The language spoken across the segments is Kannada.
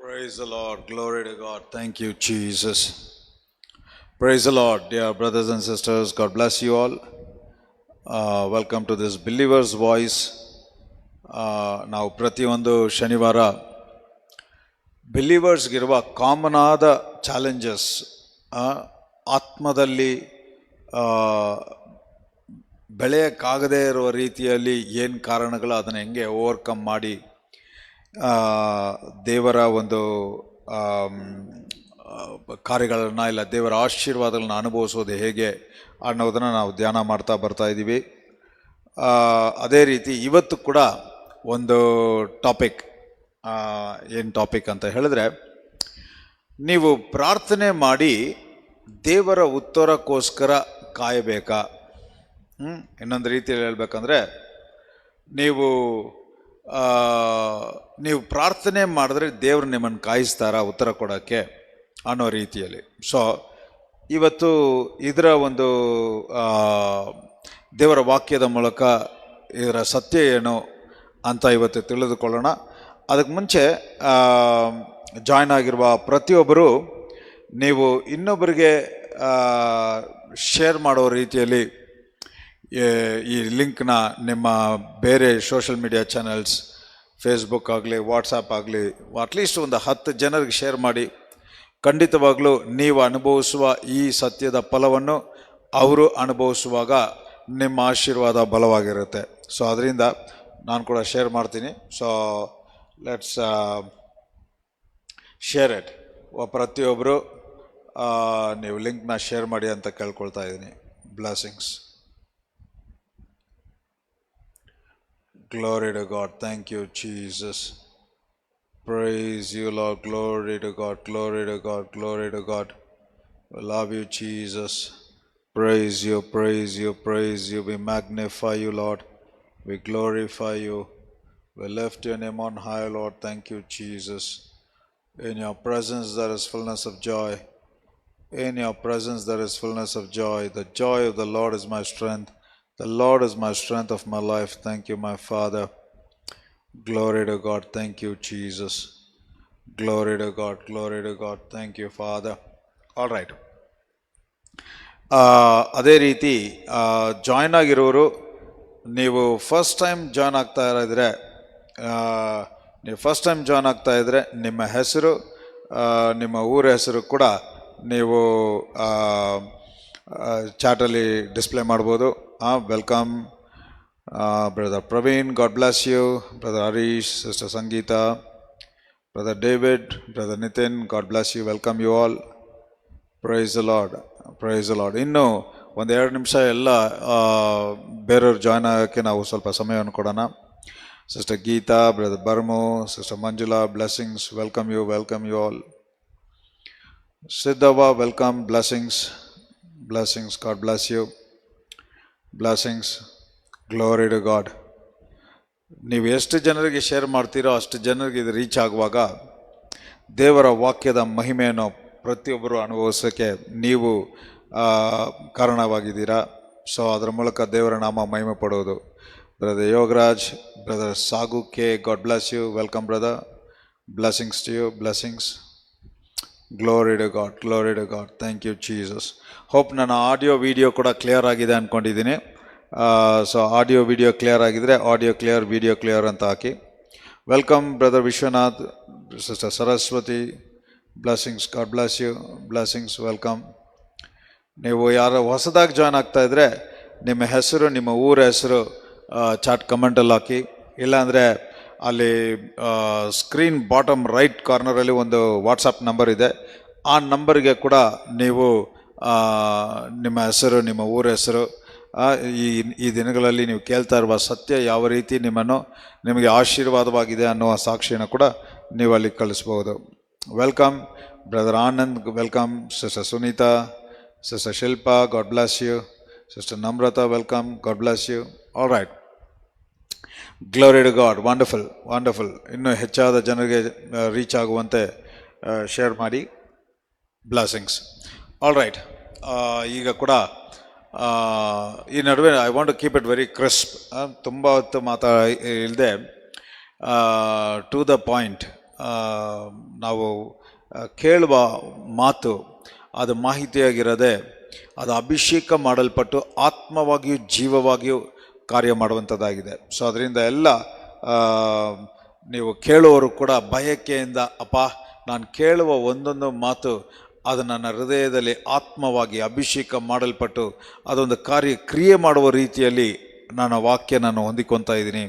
Praise the Lord. Glory to God. Thank you, Jesus. Praise the Lord, dear brothers and sisters. God bless you all. Welcome to this Believer's Voice. ನಾವು ಪ್ರತಿಯೊಂದು ಶನಿವಾರ ಬಿಲೀವರ್ಸ್ಗಿರುವ ಕಾಮನ್ ಆದ ಚಾಲೆಂಜಸ್, ಆತ್ಮದಲ್ಲಿ ಬೆಳೆಯೋಕ್ಕಾಗದೇ ಇರುವ ರೀತಿಯಲ್ಲಿ ಏನು ಕಾರಣಗಳು, ಅದನ್ನು ಹೆಂಗೆ ಓವರ್ಕಮ್ ಮಾಡಿ ದೇವರ ಒಂದು ಕಾರ್ಯಗಳನ್ನು ಇಲ್ಲ ದೇವರ ಆಶೀರ್ವಾದಗಳನ್ನ ಅನುಭವಿಸೋದು ಹೇಗೆ ಅನ್ನೋದನ್ನು ನಾವು ಧ್ಯಾನ ಮಾಡ್ತಾ ಬರ್ತಾ ಇದ್ದೀವಿ. ಅದೇ ರೀತಿ ಇವತ್ತು ಕೂಡ ಒಂದು ಟಾಪಿಕ್, ಏನು ಟಾಪಿಕ್ ಅಂತ ಹೇಳಿದ್ರೆ, ನೀವು ಪ್ರಾರ್ಥನೆ ಮಾಡಿ ದೇವರ ಉತ್ತರಕ್ಕೋಸ್ಕರ ಕಾಯಬೇಕಾ? ಇನ್ನೊಂದು ರೀತಿಯಲ್ಲಿ ಹೇಳ್ಬೇಕಂದ್ರೆ, ನೀವು ಪ್ರಾರ್ಥನೆ ಮಾಡಿದ್ರೆ ದೇವರು ನಿಮ್ಮನ್ನು ಕಾಯಿಸ್ತಾರ ಉತ್ತರ ಕೊಡೋಕ್ಕೆ ಅನ್ನೋ ರೀತಿಯಲ್ಲಿ. ಸೊ ಇವತ್ತು ಇದರ ಒಂದು ದೇವರ ವಾಕ್ಯದ ಮೂಲಕ ಇದರ ಸತ್ಯ ಏನು ಅಂತ ಇವತ್ತು ತಿಳಿದುಕೊಳ್ಳೋಣ. ಅದಕ್ಕೆ ಮುಂಚೆ ಜಾಯ್ನ್ ಆಗಿರುವ ಪ್ರತಿಯೊಬ್ಬರು ನೀವು ಇನ್ನೊಬ್ಬರಿಗೆ ಶೇರ್ ಮಾಡೋ ರೀತಿಯಲ್ಲಿ ಈ ಲಿಂಕ್ನ ನಿಮ್ಮ ಬೇರೆ ಸೋಷಲ್ ಮೀಡಿಯಾ ಚಾನಲ್ಸ್, ಫೇಸ್ಬುಕ್ ಆಗಲಿ, ವಾಟ್ಸಪ್ ಆಗಲಿ, ಅಟ್ಲೀಸ್ಟ್ ಒಂದು 10 ಜನರಿಗೆ ಶೇರ್ ಮಾಡಿ. ಖಂಡಿತವಾಗ್ಲೂ ನೀವು ಅನುಭವಿಸುವ ಈ ಸತ್ಯದ ಫಲವನ್ನು ಅವರು ಅನುಭವಿಸುವಾಗ ನಿಮ್ಮ ಆಶೀರ್ವಾದ ಬಲವಾಗಿರುತ್ತೆ. ಸೊ ಅದರಿಂದ ನಾನು ಕೂಡ ಶೇರ್ ಮಾಡ್ತೀನಿ. So let's share it. ಪ್ರತಿಯೊಬ್ಬರು ನೀವು ಲಿಂಕ್ನ ಶೇರ್ ಮಾಡಿ ಅಂತ ಕೇಳ್ಕೊಳ್ತಾ ಇದ್ದೀನಿ. Blessings. Glory to God. Thank you, Jesus. Praise you, Lord. Glory to God. Glory to God. Glory to God. We love you, Jesus. Praise you, praise you, praise you. We magnify you, Lord. We glorify you. We lift your name on high, Lord. Thank you, Jesus. In your presence there is fullness of joy. In your presence there is fullness of joy. The joy of the Lord is my strength. The Lord is my strength of my life. Thank you, my Father. Glory to God. Thank you, Jesus. Glory to God. Glory to God. Thank you, Father. All right. ಅದೇ ರೀತಿ ಜಾಯ್ನ್ ಆಗಿರೋರು, ನೀವು ಫಸ್ಟ್ ಟೈಮ್ ಜಾಯ್ನ್ ಆಗ್ತಾ ಇದ್ದರೆ ನಿಮ್ಮ ಹೆಸರು, ನಿಮ್ಮ ಊರ ಹೆಸರು ಕೂಡ ನೀವು ಚಾಟಲ್ಲಿ ಡಿಸ್ಪ್ಲೇ ಮಾಡ್ಬೋದು. Welcome brother Praveen, God bless you. Brother Harish, sister Sangeeta, brother David, brother Nitin, God bless you. Welcome you all. Praise the Lord, praise the Lord. ಇನ್ನೂ 1-2 ನಿಮಿಷ ಎಲ್ಲ ಬೇರೆಯವ್ರು ಜಾಯ್ನ್ ಆಗೋಕ್ಕೆ ನಾವು ಸ್ವಲ್ಪ ಸಮಯವನ್ನು ಕೊಡೋಣ. Sister Geetha, brother Barmu, sister Manjula, blessings. Welcome you all. Siddavva, welcome. Blessings. God bless you. Blessings. Glory to God. ನೀವು ಎಷ್ಟು ಜನರಿಗೆ ಶೇರ್ ಮಾಡ್ತೀರೋ ಅಷ್ಟು ಜನರಿಗೆ ಇದು ರೀಚ್ ಆಗುವಾಗ ದೇವರ ವಾಕ್ಯದ ಮಹಿಮೆಯನ್ನು ಪ್ರತಿಯೊಬ್ಬರು ಅನುಭವಿಸೋಕ್ಕೆ ನೀವು ಕಾರಣವಾಗಿದ್ದೀರಾ. ಸೊ ಅದರ ಮೂಲಕ ದೇವರ ನಾಮ ಮಹಿಮೆ ಪಡೋದು. Brother Yogaraj, brother Sagu K, God bless you. Welcome brother. Blessings to you. Blessings. Glory to God. Glory to God. Thank you, Jesus. Hope ನನ್ನ ಆಡಿಯೋ ವಿಡಿಯೋ ಕೂಡ ಕ್ಲಿಯರ್ ಆಗಿದೆ ಅಂದ್ಕೊಂಡಿದ್ದೀನಿ. ಸೊ ಆಡಿಯೋ ವಿಡಿಯೋ ಕ್ಲಿಯರ್ ಆಗಿದ್ದರೆ ಆಡಿಯೋ ಕ್ಲಿಯರ್, ವಿಡಿಯೋ ಕ್ಲಿಯರ್ ಅಂತ ಹಾಕಿ. Welcome brother Vishwanath, sister Saraswati, blessings. God bless you. Blessings. Welcome. ನೀವು ಯಾರು ಹೊಸದಾಗಿ ಜಾಯ್ನ್ ಆಗ್ತಾಯಿದ್ರೆ ನಿಮ್ಮ ಹೆಸರು, ನಿಮ್ಮ ಊರ ಹೆಸರು ಚಾಟ್ ಕಮೆಂಟಲ್ಲಿ ಹಾಕಿ. ಇಲ್ಲಾಂದರೆ ಅಲ್ಲಿ ಸ್ಕ್ರೀನ್ ಬಾಟಮ್ ರೈಟ್ ಕಾರ್ನರಲ್ಲಿ ಒಂದು ವಾಟ್ಸಪ್ ನಂಬರ್ ಇದೆ. ಆ ನಂಬರ್ಗೆ ಕೂಡ ನೀವು ನಿಮ್ಮ ಹೆಸರು, ನಿಮ್ಮ ಊರ ಹೆಸರು, ಈ ದಿನಗಳಲ್ಲಿ ನೀವು ಕೇಳ್ತಾ ಇರುವ ಸತ್ಯ ಯಾವ ರೀತಿ ನಿಮಗೆ ಆಶೀರ್ವಾದವಾಗಿದೆ ಅನ್ನುವ ಸಾಕ್ಷಿಯನ್ನು ಕೂಡ ನೀವು ಅಲ್ಲಿ ಕಳಿಸ್ಬೋದು. Welcome brother Anand, welcome. Sister Sunita, sister Shilpa, God bless you. Sister Namrata, welcome. God bless you. All right. Glory to God. Wonderful, wonderful. ಇನ್ನೂ ಹೆಚ್ಚಾದ ಜನರಿಗೆ ರೀಚ್ ಆಗುವಂತೆ ಶೇರ್ ಮಾಡಿ. ಬ್ಲೆಸ್ಸಿಂಗ್ಸ್. All right. ಈಗ ಕೂಡ ಈ ನಡುವೆ I want to keep it very crisp. ತುಂಬ ಹೊತ್ತು ಇಲ್ಲದೆ ಟು ದ ಪಾಯಿಂಟ್ ನಾವು ಕೇಳುವ ಮಾತು ಅದು ಮಾಹಿತಿಯಾಗಿರದೆ ಅದು ಅಭಿಷೇಕ ಮಾಡಲ್ಪಟ್ಟು ಆತ್ಮವಾಗಿಯೂ ಜೀವವಾಗಿಯೂ ಕಾರ್ಯ ಮಾಡುವಂಥದ್ದಾಗಿದೆ. ಸೊ ಅದರಿಂದ ಎಲ್ಲ ನೀವು ಕೇಳುವವರು ಕೂಡ ಬಯಕೆಯಿಂದ, ಅಪ್ಪ ನಾನು ಕೇಳುವ ಒಂದೊಂದು ಮಾತು ಅದು ನನ್ನ ಹೃದಯದಲ್ಲಿ ಆತ್ಮವಾಗಿ ಅಭಿಷೇಕ ಮಾಡಲ್ಪಟ್ಟು ಅದೊಂದು ಕ್ರಿಯೆ ಮಾಡುವ ರೀತಿಯಲ್ಲಿ ನನ್ನ ವಾಕ್ಯ ನಾನು ಹೊಂದಿಕೊತಾ ಇದ್ದೀನಿ.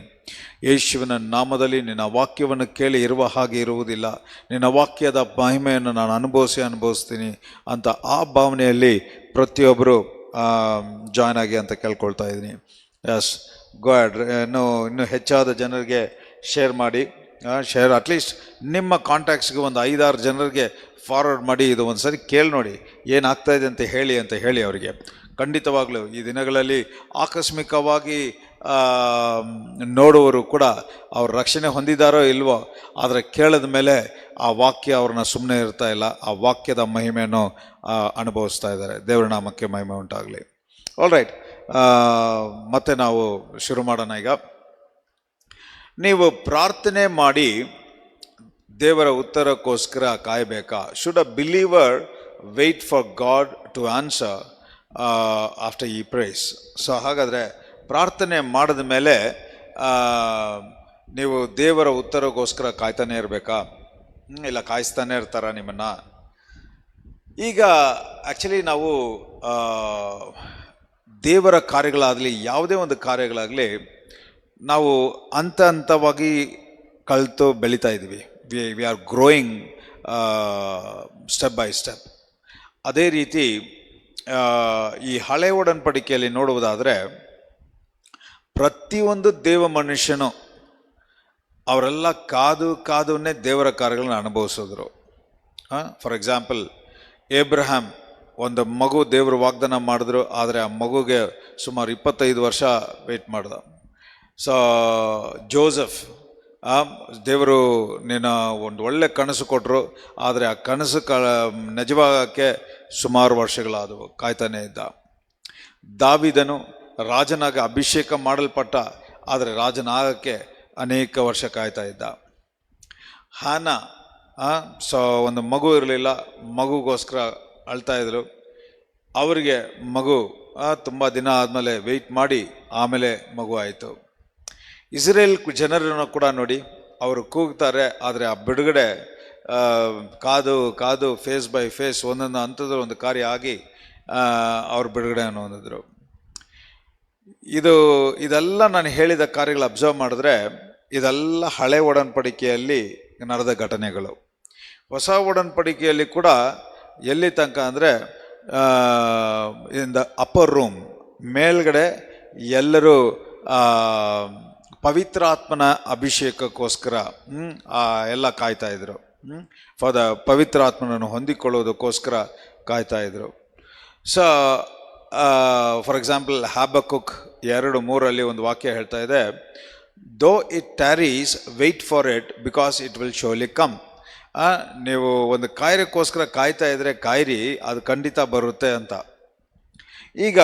ಯೇಸುವಿನ ನಾಮದಲ್ಲಿ ನಿನ್ನ ವಾಕ್ಯವನ್ನು ಕೇಳಿ ಇರುವ ಹಾಗೆ ಇರುವುದಿಲ್ಲ, ನಿನ್ನ ವಾಕ್ಯದ ಮಹಿಮೆಯನ್ನು ನಾನು ಅನುಭವಿಸ್ತೀನಿ ಅಂತ ಆ ಭಾವನೆಯಲ್ಲಿ ಪ್ರತಿಯೊಬ್ಬರು ಜಾಯ್ನ್ ಆಗಿ ಅಂತ ಕೇಳ್ಕೊಳ್ತಾ ಇದ್ದೀನಿ. ಎಸ್, ಗಾಡ್ ಇನ್ನೂ ಹೆಚ್ಚಾದ ಜನರಿಗೆ ಶೇರ್ ಮಾಡಿ. ಅಟ್ಲೀಸ್ಟ್ ನಿಮ್ಮ ಕಾಂಟ್ಯಾಕ್ಟ್ಸ್ಗೆ ಒಂದು 5-6 ಜನರಿಗೆ ಫಾರ್ವರ್ಡ್ ಮಾಡಿ, ಇದು ಒಂದು ಸರಿ ಕೇಳಿ ನೋಡಿ ಏನಾಗ್ತಾಯಿದೆ ಅಂತ ಹೇಳಿ ಅವರಿಗೆ. ಖಂಡಿತವಾಗ್ಲೂ ಈ ದಿನಗಳಲ್ಲಿ ಆಕಸ್ಮಿಕವಾಗಿ ನೋಡುವರು ಕೂಡ ಅವ್ರ ರಕ್ಷಣೆ ಹೊಂದಿದಾರೋ ಇಲ್ವೋ, ಆದರೆ ಕೇಳಿದ ಮೇಲೆ ಆ ವಾಕ್ಯ ಅವ್ರನ್ನ ಸುಮ್ಮನೆ ಇರ್ತಾ ಇಲ್ಲ, ಆ ವಾಕ್ಯದ ಮಹಿಮೆಯನ್ನು ಅನುಭವಿಸ್ತಾ ಇದ್ದಾರೆ. ದೇವರ ನಾಮಕ್ಕೆ ಮಹಿಮೆ ಉಂಟಾಗಲಿ. ಆಲ್ ರೈಟ್, ಮತ್ತೆ ನಾವು ಶುರು ಮಾಡೋಣ. ಈಗ ನೀವು ಪ್ರಾರ್ಥನೆ ಮಾಡಿ ದೇವರ ಉತ್ತರಕ್ಕೋಸ್ಕರ ಕಾಯಬೇಕಾ? Should a believer wait for God to answer after ಈ ಪ್ರೈಸ್? ಸೊ ಹಾಗಾದರೆ ಪ್ರಾರ್ಥನೆ ಮಾಡಿದ ಮೇಲೆ ನೀವು ದೇವರ ಉತ್ತರಕ್ಕೋಸ್ಕರ ಕಾಯ್ತಾನೆ ಇರಬೇಕಾ? ಇಲ್ಲ ಕಾಯಿಸ್ತಾನೆ ಇರ್ತಾರ ನಿಮ್ಮನ್ನು? ಈಗ ಆ್ಯಕ್ಚುಲಿ ನಾವು ದೇವರ ಕಾರ್ಯಗಳಾಗಲಿ ಯಾವುದೇ ಒಂದು ಕಾರ್ಯಗಳಾಗಲಿ ನಾವು ಹಂತವಾಗಿ ಕಲಿತು ಬೆಳೀತಾ ಇದ್ದೀವಿ. We are growing step by step. ಅದೇ ರೀತಿ ಈ ಹಳೆ ಒಡன்பಡಿಕೆಯಲ್ಲಿ ನೋಡುವುದಾದರೆ ಪ್ರತಿಯೊಂದು ದೇವ ಮನುಷ್ಯನು ಅವರೆಲ್ಲ ಕಾದುನೇ ದೇವರ ಕಾರ್ಯಗಳನ್ನ ಅನುಭವಿಸಿದ್ರು. ಫಾರ್ ಎಕ್ಸಾಂಪಲ್, ಏಬ್ರಹಾಮ್ ಒಂದು ಮಗು ದೇವರು ವಾಗ್ದಾನ ಮಾಡಿದ್ರು, ಆದರೆ ಆ ಮಗುಗೆ ಸುಮಾರು 25 ವರ್ಷ ವೆಯ್ಟ್ ಮಾಡ್ದ. ಸೊ ಜೋಸೆಫ್, ದೇವರು ನೀನು ಒಂದು ಒಳ್ಳೆ ಕನಸು ಕೊಟ್ಟರು, ಆದರೆ ಆ ಕನಸು ನಿಜವಾಗಕ್ಕೆ ಸುಮಾರು ವರ್ಷಗಳಾದವು, ಕಾಯ್ತಾನೆ ಇದ್ದ. ದಾವಿದನು ರಾಜನಾಗ ಅಭಿಷೇಕ ಮಾಡಲ್ಪಟ್ಟ, ಆದರೆ ರಾಜನಾಗಕ್ಕೆ ಅನೇಕ ವರ್ಷ ಕಾಯ್ತಾ ಇದ್ದ. ಹಾನ ಸೊ ಒಂದು ಮಗು ಇರಲಿಲ್ಲ, ಮಗುಗೋಸ್ಕರ ಅಳ್ತಾ ಇದ್ರು. ಅವರಿಗೆ ಮಗು ತುಂಬ ದಿನ ಆದಮೇಲೆ ವೆಯ್ಟ್ ಮಾಡಿ ಆಮೇಲೆ ಮಗು ಆಯಿತು. ಇಸ್ರೇಲ್ ಜನರನ್ನು ಕೂಡ ನೋಡಿ, ಅವರು ಕೂಗ್ತಾರೆ, ಆದರೆ ಆ ಬಿಡುಗಡೆ ಕಾದು ಫೇಸ್ ಬೈ ಫೇಸ್ ಒಂದೊಂದು ಹಂತದಲ್ಲಿ ಒಂದು ಕಾರ್ಯ ಆಗಿ ಅವ್ರ ಬಿಡುಗಡೆಯನ್ನು ಹೊಂದಿದ್ರು. ಇದೆಲ್ಲ ನಾನು ಹೇಳಿದ ಕಾರ್ಯಗಳು ಅಬ್ಸರ್ವ್ ಮಾಡಿದ್ರೆ ಇದೆಲ್ಲ ಹಳೆ ಒಡன்பಡಿಕೆಯಲ್ಲಿ ನಡೆದ ಘಟನೆಗಳು. ಹೊಸ ಒಡன்பಡಿಕೆಯಲ್ಲಿ ಕೂಡ ಎಲ್ಲಿ ತನಕ ಅಂದರೆ ಇನ್ ದ ಅಪ್ಪರ್ ರೂಮ್, ಮೇಲ್ಗಡೆ ಎಲ್ಲರೂ ಪವಿತ್ರಾತ್ಮನ ಅಭಿಷೇಕಕ್ಕೋಸ್ಕರ ಎಲ್ಲ ಕಾಯ್ತಾ ಇದ್ರು. ಫಾರ್ ದ ಪವಿತ್ರಾತ್ಮನನ್ನು ಹೊಂದಿಕೊಳ್ಳೋದಕ್ಕೋಸ್ಕರ ಕಾಯ್ತಾ ಇದ್ರು. ಸೊ ಫಾರ್ ಎಕ್ಸಾಂಪಲ್, ಹಬಕ್ಕುಕ್ 2:3 ಒಂದು ವಾಕ್ಯ ಹೇಳ್ತಾ ಇದೆ, though it tarries wait for it because it will surely come. ನೀವು ಒಂದು ಕಾರ್ಯಕ್ಕೋಸ್ಕರ ಕಾಯ್ತಾ ಇದ್ರೆ ಕಾಯಿರಿ, ಅದು ಖಂಡಿತ ಬರುತ್ತೆ ಅಂತ. ಈಗ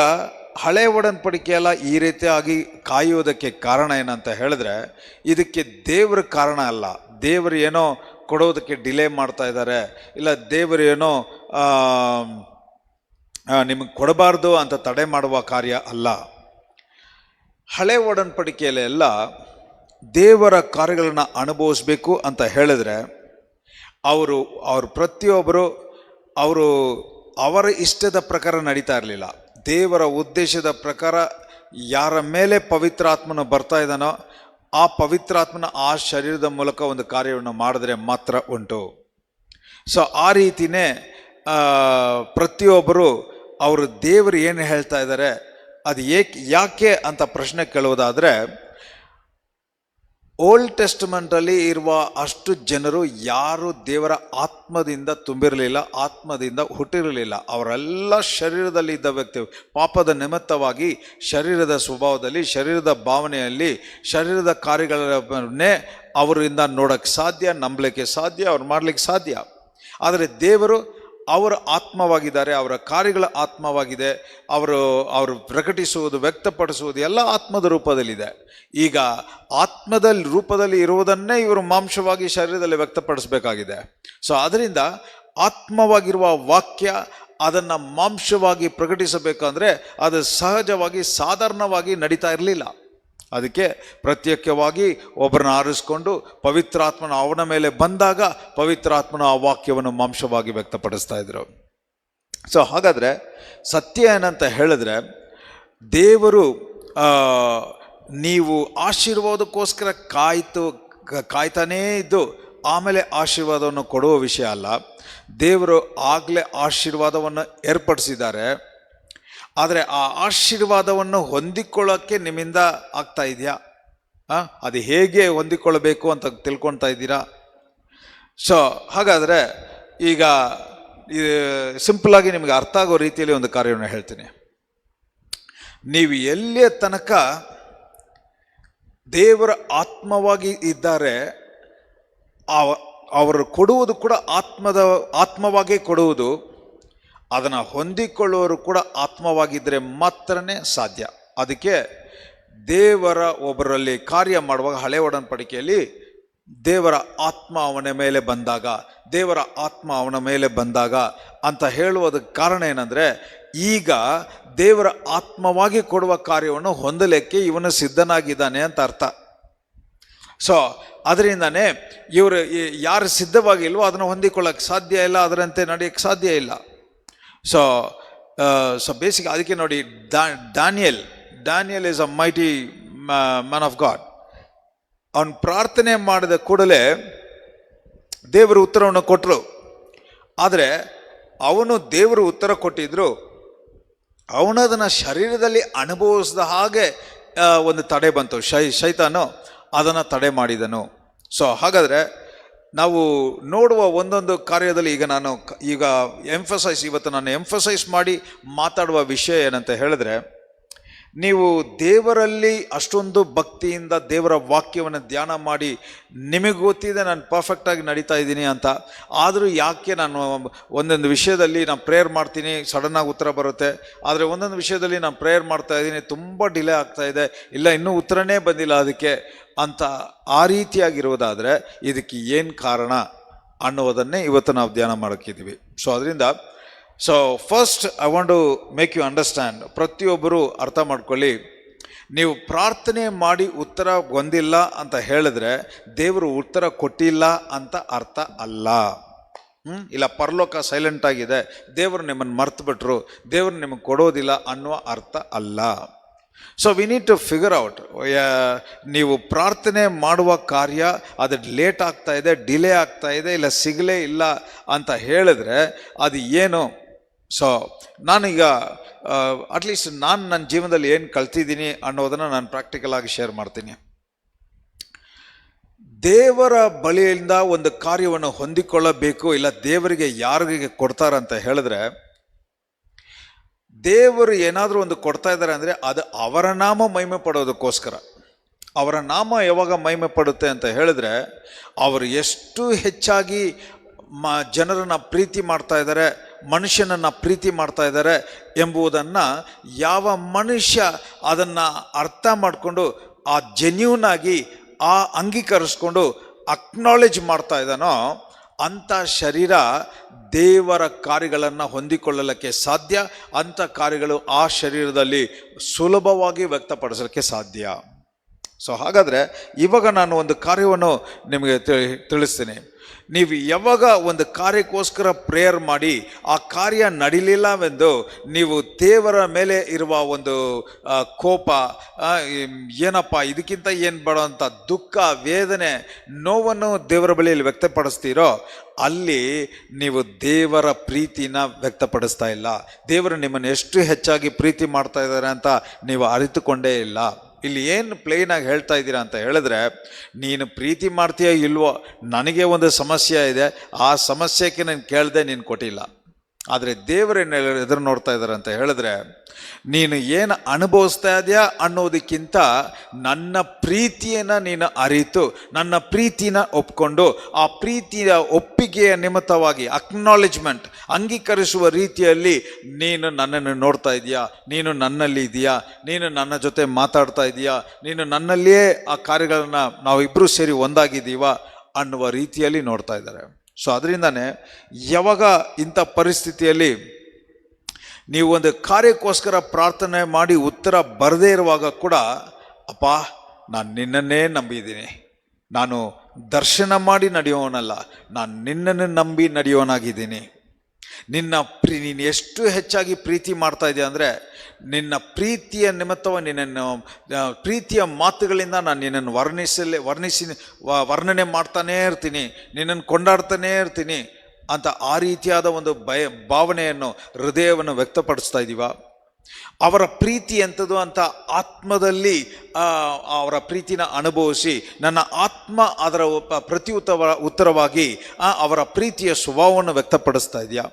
ಹಳೆ ಒಡன்பಡಿಕೆಯೆಲ್ಲ ಈ ರೀತಿಯಾಗಿ ಕಾಯುವುದಕ್ಕೆ ಕಾರಣ ಏನಂತ ಹೇಳಿದ್ರೆ, ಇದಕ್ಕೆ ದೇವ್ರ ಕಾರಣ ಅಲ್ಲ. ದೇವರು ಏನೋ ಕೊಡೋದಕ್ಕೆ ಡಿಲೇ ಮಾಡ್ತಾ ಇದ್ದಾರೆ, ಇಲ್ಲ ದೇವರು ಏನೋ ನಿಮಗೆ ಕೊಡಬಾರ್ದು ಅಂತ ತಡೆ ಮಾಡುವ ಕಾರ್ಯ ಅಲ್ಲ. ಹಳೆ ಒಡன்பಡಿಕೆಯಲ್ಲಿ ಎಲ್ಲ ದೇವರ ಕಾರ್ಯಗಳನ್ನ ಅನುಭವಿಸ್ಬೇಕು ಅಂತ ಹೇಳಿದ್ರೆ ಅವರು ಪ್ರತಿಯೊಬ್ಬರು ಅವರ ಇಷ್ಟದ ಪ್ರಕಾರ ನಡೀತಾ ಇರಲಿಲ್ಲ. ದೇವರ ಉದ್ದೇಶದ ಪ್ರಕಾರ ಯಾರ ಮೇಲೆ ಪವಿತ್ರಾತ್ಮನು ಬರ್ತಾ ಇದ್ದಾನೋ ಆ ಪವಿತ್ರಾತ್ಮನ ಆ ಶರೀರದ ಮೂಲಕ ಒಂದು ಕಾರ್ಯವನ್ನು ಮಾಡಿದ್ರೆ ಮಾತ್ರ ಉಂಟು. ಸೊ ಆ ರೀತಿಯೇ ಪ್ರತಿಯೊಬ್ಬರು ಅವರು ದೇವರು ಏನು ಹೇಳ್ತಾ ಇದ್ದಾರೆ ಅದು ಯಾಕೆ ಅಂತ ಪ್ರಶ್ನೆ ಕೇಳುವುದಾದರೆ, ಓಲ್ಡ್ ಟೆಸ್ಟಮೆಂಟಲ್ಲಿ ಇರುವ ಅಷ್ಟು ಜನರು ಯಾರು ದೇವರ ಆತ್ಮದಿಂದ ತುಂಬಿರಲಿಲ್ಲ, ಆತ್ಮದಿಂದ ಹುಟ್ಟಿರಲಿಲ್ಲ. ಅವರೆಲ್ಲ ಶರೀರದಲ್ಲಿ ಇದ್ದ ವ್ಯಕ್ತಿ, ಪಾಪದ ನಿಮಿತ್ತವಾಗಿ ಶರೀರದ ಸ್ವಭಾವದಲ್ಲಿ, ಶರೀರದ ಭಾವನೆಯಲ್ಲಿ, ಶರೀರದ ಕಾರ್ಯಗಳನ್ನೇ ಅವರಿಂದ ನೋಡೋಕ್ಕೆ ಸಾಧ್ಯ, ನಂಬಲಿಕ್ಕೆ ಸಾಧ್ಯ, ಅವ್ರು ಮಾಡಲಿಕ್ಕೆ ಸಾಧ್ಯ. ಆದರೆ ದೇವರು ಅವರ ಆತ್ಮವಾಗಿದ್ದಾರೆ, ಅವರ ಕಾರ್ಯಗಳ ಆತ್ಮವಾಗಿದೆ, ಅವರು ಪ್ರಕಟಿಸುವುದು, ವ್ಯಕ್ತಪಡಿಸುವುದು ಎಲ್ಲ ಆತ್ಮದ ರೂಪದಲ್ಲಿದೆ. ಈಗ ಆತ್ಮದ ರೂಪದಲ್ಲಿ ಇರುವುದನ್ನೇ ಇವರು ಮಾಂಸವಾಗಿ ಶರೀರದಲ್ಲಿ ವ್ಯಕ್ತಪಡಿಸಬೇಕಾಗಿದೆ. ಸೊ ಅದರಿಂದ ಆತ್ಮವಾಗಿರುವ ವಾಕ್ಯ ಅದನ್ನು ಮಾಂಸವಾಗಿ ಪ್ರಕಟಿಸಬೇಕಂದ್ರೆ ಅದು ಸಹಜವಾಗಿ ಸಾಧಾರಣವಾಗಿ ನಡೀತಾ ಇರಲಿಲ್ಲ. ಅದಕ್ಕೆ ಪ್ರತ್ಯೇಕವಾಗಿ ಒಬ್ಬರನ್ನ ಆರಿಸ್ಕೊಂಡು ಪವಿತ್ರಾತ್ಮನ ಅವನ ಮೇಲೆ ಬಂದಾಗ ಪವಿತ್ರಾತ್ಮನ ಆ ವಾಕ್ಯವನ್ನು ಮಾಂಸವಾಗಿ ವ್ಯಕ್ತಪಡಿಸ್ತಾ ಇದ್ರು. ಸೊ ಹಾಗಾದರೆ ಸತ್ಯ ಏನಂತ ಹೇಳಿದ್ರೆ, ದೇವರು ನೀವು ಆಶೀರ್ವಾದಕ್ಕೋಸ್ಕರ ಕಾಯ್ತಾನೇ ಇದ್ದು ಆಮೇಲೆ ಆಶೀರ್ವಾದವನ್ನು ಕೊಡುವ ವಿಷಯ ಅಲ್ಲ. ದೇವರು ಆಗಲೇ ಆಶೀರ್ವಾದವನ್ನು ಏರ್ಪಡಿಸಿದ್ದಾರೆ. ಆದರೆ ಆ ಆಶೀರ್ವಾದವನ್ನು ಹೊಂದಿಕೊಳ್ಳೋಕ್ಕೆ ನಿಮ್ಮಿಂದ ಆಗ್ತಾ ಇದೆಯಾ? ಅದು ಹೇಗೆ ಹೊಂದಿಕೊಳ್ಳಬೇಕು ಅಂತ ತಿಳ್ಕೊಳ್ತಾ ಇದ್ದೀರಾ? ಸೊ ಹಾಗಾದರೆ ಈಗ ಸಿಂಪಲ್ಲಾಗಿ ನಿಮಗೆ ಅರ್ಥ ಆಗೋ ರೀತಿಯಲ್ಲಿ ಒಂದು ಕಾರ್ಯವನ್ನು ಹೇಳ್ತೀನಿ. ನೀವು ಎಲ್ಲಿಯ ತನಕ ದೇವರ ಆತ್ಮವಾಗಿ ಇದ್ದಾರೆ, ಅವರು ಕೊಡುವುದು ಕೂಡ ಆತ್ಮವಾಗೇ ಕೊಡುವುದು, ಅದನ್ನು ಹೊಂದಿಕೊಳ್ಳುವರು ಕೂಡ ಆತ್ಮವಾಗಿದ್ದರೆ ಮಾತ್ರನೇ ಸಾಧ್ಯ. ಅದಕ್ಕೆ ದೇವರ ಒಬ್ಬರಲ್ಲಿ ಕಾರ್ಯ ಮಾಡುವಾಗ ಹಳೆ ಒಡன்பಡಿಕೆಯಲ್ಲಿ ದೇವರ ಆತ್ಮ ಅವನ ಮೇಲೆ ಬಂದಾಗ, ದೇವರ ಆತ್ಮ ಅವನ ಮೇಲೆ ಬಂದಾಗ ಅಂತ ಹೇಳುವುದಕ್ಕೆ ಕಾರಣ ಏನಂದರೆ, ಈಗ ದೇವರ ಆತ್ಮವಾಗಿ ಕೊಡುವ ಕಾರ್ಯವನ್ನು ಹೊಂದಲಿಕ್ಕೆ ಇವನು ಸಿದ್ಧನಾಗಿದ್ದಾನೆ ಅಂತ ಅರ್ಥ. ಸೊ ಅದರಿಂದನೇ ಇವರು ಯಾರು ಸಿದ್ಧವಾಗಿಲ್ವೋ ಅದನ್ನು ಹೊಂದಿಕೊಳ್ಳೋಕ್ಕೆ ಸಾಧ್ಯ ಇಲ್ಲ, ಅದರಂತೆ ನಡೆಯೋಕ್ಕೆ ಸಾಧ್ಯ ಇಲ್ಲ. ಸೊ ಬೇಸಿಕ್ ಅದಕ್ಕೆ ನೋಡಿ, Daniel is a mighty man of god. ಅವನು ಪ್ರಾರ್ಥನೆ ಮಾಡಿದ ಕೂಡಲೇ ದೇವರು ಉತ್ತರವನ್ನು ಕೊಟ್ಟರು. ಆದರೆ ಅವನು ದೇವರು ಉತ್ತರ ಕೊಟ್ಟಿದ್ರು, ಅವನದನ್ನು ಶರೀರದಲ್ಲಿ ಅನುಭವಿಸಿದ ಹಾಗೆ ಒಂದು ತಡೆ ಬಂತು. ಶೈತಾನು ಅದನ್ನು ತಡೆ ಮಾಡಿದನು. ಸೊ ಹಾಗಾದರೆ ನಾವು ನೋಡುವ ಒಂದೊಂದು ಕಾರ್ಯದಲ್ಲಿ ಇವತ್ತು ನಾನು ಎಂಫಸೈಸ್ ಮಾಡಿ ಮಾತಾಡುವ ವಿಷಯ ಏನಂತ ಹೇಳಿದ್ರೆ, ನೀವು ದೇವರಲ್ಲಿ ಅಷ್ಟೊಂದು ಭಕ್ತಿಯಿಂದ ದೇವರ ವಾಕ್ಯವನ್ನು ಧ್ಯಾನ ಮಾಡಿ ನಿಮಗೆ ಗೊತ್ತಿದೆ ನಾನು ಪರ್ಫೆಕ್ಟಾಗಿ ನಡೀತಾ ಇದ್ದೀನಿ ಅಂತ. ಆದರೂ ಯಾಕೆ ನಾನು ಒಂದೊಂದು ವಿಷಯದಲ್ಲಿ ನಾನು ಪ್ರೇಯರ್ ಮಾಡ್ತೀನಿ, ಸಡನ್ನಾಗಿ ಉತ್ತರ ಬರುತ್ತೆ. ಆದರೆ ಒಂದೊಂದು ವಿಷಯದಲ್ಲಿ ನಾನು ಪ್ರೇಯರ್ ಮಾಡ್ತಾ ಇದ್ದೀನಿ, ತುಂಬ ಡಿಲೇ ಆಗ್ತಾ ಇದೆ, ಇಲ್ಲ ಇನ್ನೂ ಉತ್ತರನೇ ಬಂದಿಲ್ಲ ಅದಕ್ಕೆ ಅಂತ ಆ ರೀತಿಯಾಗಿರುವುದಾದರೆ ಇದಕ್ಕೆ ಏನು ಕಾರಣ ಅನ್ನುವುದನ್ನೇ ಇವತ್ತು ನಾವು ಧ್ಯಾನ ಮಾಡೋಕ್ಕಿದ್ದೀವಿ. ಸೊ ಅದರಿಂದ first I want to make you understand, ಪ್ರತಿಯೊಬ್ಬರು ಅರ್ಥ ಮಾಡ್ಕೊಳ್ಳಿ, ನೀವು ಪ್ರಾರ್ಥನೆ ಮಾಡಿ ಉತ್ತರ ಹೊಂದಿಲ್ಲ ಅಂತ ಹೇಳಿದ್ರೆ ದೇವರು ಉತ್ತರ ಕೊಟ್ಟಿಲ್ಲ ಅಂತ ಅರ್ಥ ಅಲ್ಲ. ಇಲ್ಲ ಪರಲೋಕ ಸೈಲೆಂಟ್ ಆಗಿದೆ, ದೇವರು ನಿಮ್ಮನ್ನು ಮರ್ತು ಬಿಟ್ರು, ದೇವರು ನಿಮಗೆ ಕೊಡೋದಿಲ್ಲ ಅನ್ನುವ ಅರ್ಥ ಅಲ್ಲ. So we need to figure out, ನೀವು ಪ್ರಾರ್ಥನೆ ಮಾಡುವ ಕಾರ್ಯ ಅದು ಲೇಟ್ ಆಗ್ತಾ ಇದೆ, ಡಿಲೇ ಆಗ್ತಾ ಇದೆ, ಇಲ್ಲ ಸಿಗಲೇ ಇಲ್ಲ ಅಂತ ಹೇಳಿದ್ರೆ ಅದು ಏನು? ಸೊ ನಾನೀಗ ಅಟ್ಲೀಸ್ಟ್ ನಾನು ನನ್ನ ಜೀವನದಲ್ಲಿ ಏನು ಕಲ್ತಿದ್ದೀನಿ ಅನ್ನೋದನ್ನು ನಾನು ಪ್ರಾಕ್ಟಿಕಲ್ ಆಗಿ ಶೇರ್ ಮಾಡ್ತೀನಿ. ದೇವರ ಬಳಿಯಿಂದ ಒಂದು ಕಾರ್ಯವನ್ನು ಹೊಂದಿಕೊಳ್ಳಬೇಕು, ಇಲ್ಲ ದೇವರಿಗೆ ಯಾರಿಗೆ ಕೊಡ್ತಾರಂತ ಹೇಳಿದ್ರೆ, ದೇವರು ಏನಾದರೂ ಒಂದು ಕೊಡ್ತಾ ಇದ್ದಾರೆ ಅಂದರೆ ಅದು ಅವರ ನಾಮ ಮಹಿಮೆ ಪಡೋದಕ್ಕೋಸ್ಕರ. ಅವರ ನಾಮ ಯಾವಾಗ ಮಹಿಮೆ ಪಡುತ್ತೆ ಅಂತ ಹೇಳಿದ್ರೆ, ಅವರು ಎಷ್ಟು ಹೆಚ್ಚಾಗಿ ಜನರನ್ನು ಪ್ರೀತಿ ಮಾಡ್ತಾ ಇದ್ದಾರೆ, ಮನುಷ್ಯನನ್ನು ಪ್ರೀತಿ ಮಾಡ್ತಾ ಇದ್ದಾರೆ ಎಂಬುದನ್ನು ಯಾವ ಮನುಷ್ಯ ಅದನ್ನು ಅರ್ಥ ಮಾಡಿಕೊಂಡು ಆ ಜೆನ್ಯೂನ್ ಆಗಿ ಅಂಗೀಕರಿಸ್ಕೊಂಡು ಅಕ್ನಾಲೇಜ್ ಮಾಡ್ತಾ ಇದ್ದಾನೋ ಅಂಥ ಶರೀರ ದೇವರ ಕಾರ್ಯಗಳನ್ನು ಹೊಂದಿಕೊಳ್ಳಲಿಕ್ಕೆ ಸಾಧ್ಯ. ಅಂಥ ಕಾರ್ಯಗಳು ಆ ಶರೀರದಲ್ಲಿ ಸುಲಭವಾಗಿ ವ್ಯಕ್ತಪಡಿಸಲಿಕ್ಕೆ ಸಾಧ್ಯ. ಸೊ ಹಾಗಾದರೆ ಇವಾಗ ನಾನು ಒಂದು ಕಾರ್ಯವನ್ನು ನಿಮಗೆ ತಿಳಿಸ್ತೀನಿ. ನೀವು ಯಾವಾಗ ಒಂದು ಕಾರ್ಯಕ್ಕೋಸ್ಕರ ಪ್ರೇಯರ್ ಮಾಡಿ ಆ ಕಾರ್ಯ ನಡೀಲಿಲ್ಲವೆಂದು ನೀವು ದೇವರ ಮೇಲೆ ಇರುವ ಒಂದು ಕೋಪ, ಏನಪ್ಪ ಇದಕ್ಕಿಂತ ಏನು ಬೇಡ ಅಂತ ದುಃಖ, ವೇದನೆ, ನೋವನ್ನು ದೇವರ ಬಳಿಯಲ್ಲಿ ವ್ಯಕ್ತಪಡಿಸ್ತೀರೋ ಅಲ್ಲಿ ನೀವು ದೇವರ ಪ್ರೀತಿನ ವ್ಯಕ್ತಪಡಿಸ್ತಾ ಇಲ್ಲ. ದೇವರು ನಿಮ್ಮನ್ನು ಎಷ್ಟು ಹೆಚ್ಚಾಗಿ ಪ್ರೀತಿ ಮಾಡ್ತಾ ಇದ್ದಾರೆ ಅಂತ ನೀವು ಅರಿತುಕೊಂಡೇ ಇಲ್ಲ. ಇಲ್ಲಿ ಏನು ಪ್ಲೇನಾಗಿ ಹೇಳ್ತಾ ಇದ್ದೀರಾ ಅಂತ ಹೇಳಿದ್ರೆ, ನೀನು ಪ್ರೀತಿ ಮಾಡ್ತೀಯೋ ಇಲ್ವೋ, ನನಗೆ ಒಂದು ಸಮಸ್ಯೆ ಇದೆ, ಆ ಸಮಸ್ಯೆಗೆ ನಾನು ಕೇಳದೆ ನೀನು ಕೊಟ್ಟಿಲ್ಲ. ಆದರೆ ದೇವರನ್ನ ಎದುರು ನೋಡ್ತಾ ಇದ್ದಾರೆ ಅಂತ ಹೇಳಿದ್ರೆ, ನೀನು ಏನು ಅನುಭವಿಸ್ತಾ ಇದೆಯಾ ಅನ್ನೋದಕ್ಕಿಂತ ನನ್ನ ಪ್ರೀತಿಯನ್ನು ನೀನು ಅರಿತು ನನ್ನ ಪ್ರೀತಿನ ಒಪ್ಕೊಂಡು ಆ ಪ್ರೀತಿಯ ಒಪ್ಪಿಗೆಯ ನಿಮಿತ್ತವಾಗಿ ಅಕ್ನಾಲೆಜ್ಮೆಂಟ್ ಅಂಗೀಕರಿಸುವ ರೀತಿಯಲ್ಲಿ ನೀನು ನನ್ನನ್ನು ನೋಡ್ತಾ ಇದೆಯಾ, ನೀನು ನನ್ನಲ್ಲಿ ಇದೆಯಾ, ನೀನು ನನ್ನ ಜೊತೆ ಮಾತಾಡ್ತಾ ಇದೆಯಾ, ನೀನು ನನ್ನಲ್ಲಿಯೇ ಆ ಕಾರ್ಯಗಳನ್ನ ನಾವಿಬ್ಬರೂ ಸೇರಿ ಒಂದಾಗಿದ್ದೀವ ಅನ್ನುವ ರೀತಿಯಲ್ಲಿ ನೋಡ್ತಾ ಇದ್ದಾರೆ. ಸೊ ಅದರಿಂದನೇ ಯಾವಾಗ ಇಂಥ ಪರಿಸ್ಥಿತಿಯಲ್ಲಿ ನೀವು ಒಂದು ಕಾರ್ಯಕ್ಕೋಸ್ಕರ ಪ್ರಾರ್ಥನೆ ಮಾಡಿ ಉತ್ತರ ಬರದೇ ಇರುವಾಗ ಕೂಡ, ಅಪ್ಪ ನಾನು ನಿನ್ನನ್ನೇ ನಂಬಿದ್ದೀನಿ, ನಾನು ದರ್ಶನ ಮಾಡಿ ನಡೆಯೋನಲ್ಲ, ನಾನು ನಿನ್ನನ್ನು ನಂಬಿ ನಡೆಯೋನಾಗಿದ್ದೀನಿ. ನೀನು ಎಷ್ಟು ಹೆಚ್ಚಾಗಿ ಪ್ರೀತಿ ಮಾಡ್ತಾ ಇದೆಯಾ ಅಂದರೆ, ನಿನ್ನ ಪ್ರೀತಿಯ ನಿಮಿತ್ತವಾಗಿ ನಿನ್ನನ್ನು ಪ್ರೀತಿಯ ಮಾತುಗಳಿಂದ ನಾನು ನಿನ್ನನ್ನು ವರ್ಣನೆ ಮಾಡ್ತಾನೇ ಇರ್ತೀನಿ, ನಿನ್ನನ್ನು ಕೊಂಡಾಡ್ತಾನೇ ಇರ್ತೀನಿ ಅಂತ ಆ ರೀತಿಯಾದ ಒಂದು ಭಾವನೆಯನ್ನು ಹೃದಯವನ್ನು ವ್ಯಕ್ತಪಡಿಸ್ತಾ ಇದ್ದೀವ. ಅವರ ಪ್ರೀತಿ ಎಂಥದ್ದು ಅಂತ ಆತ್ಮದಲ್ಲಿ ಅವರ ಪ್ರೀತಿನ ಅನುಭವಿಸಿ ನನ್ನ ಆತ್ಮ ಅದರ ಉತ್ತರವಾಗಿ ಅವರ ಪ್ರೀತಿಯ ಸ್ವಭಾವವನ್ನು ವ್ಯಕ್ತಪಡಿಸ್ತಾ ಇದೆಯಾ.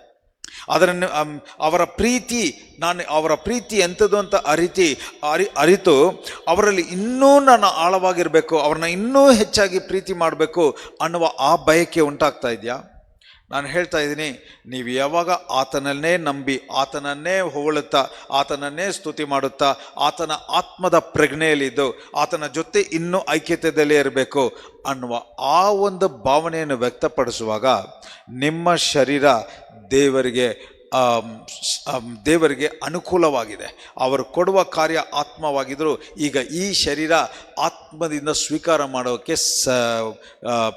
ಅದನ್ನು ಅವರ ಪ್ರೀತಿ ಎಂಥದ್ದು ಅಂತ ಅರಿತು ಅವರಲ್ಲಿ ಇನ್ನೂ ನಾನು ಆಳವಾಗಿರಬೇಕು, ಅವ್ರನ್ನ ಇನ್ನೂ ಹೆಚ್ಚಾಗಿ ಪ್ರೀತಿ ಮಾಡಬೇಕು ಅನ್ನುವ ಆ ಬಯಕೆ ಉಂಟಾಗ್ತಾ ಇದೆಯಾ. ನಾನು ಹೇಳ್ತಾ ಇದ್ದೀನಿ, ನೀವು ಯಾವಾಗ ಆತನನ್ನೇ ನಂಬಿ ಆತನನ್ನೇ ಹೊಗಳುತ್ತಾ ಆತನನ್ನೇ ಸ್ತುತಿ ಮಾಡುತ್ತಾ ಆತನ ಆತ್ಮದ ಪ್ರಜ್ಞೆಯಲ್ಲಿದ್ದು ಆತನ ಜೊತೆ ಇನ್ನೂ ಐಕ್ಯತೆಯಲ್ಲೇ ಇರಬೇಕು ಅನ್ನುವ ಆ ಒಂದು ಭಾವನೆಯನ್ನು ವ್ಯಕ್ತಪಡಿಸುವಾಗ ನಿಮ್ಮ ಶರೀರ ದೇವರಿಗೆ ಅನುಕೂಲವಾಗಿದೆ. ಅವರು ಕೊಡುವ ಕಾರ್ಯ ಆತ್ಮವಾಗಿದ್ದರೂ ಈಗ ಈ ಶರೀರ ಆತ್ಮದಿಂದ ಸ್ವೀಕಾರ ಮಾಡೋಕ್ಕೆ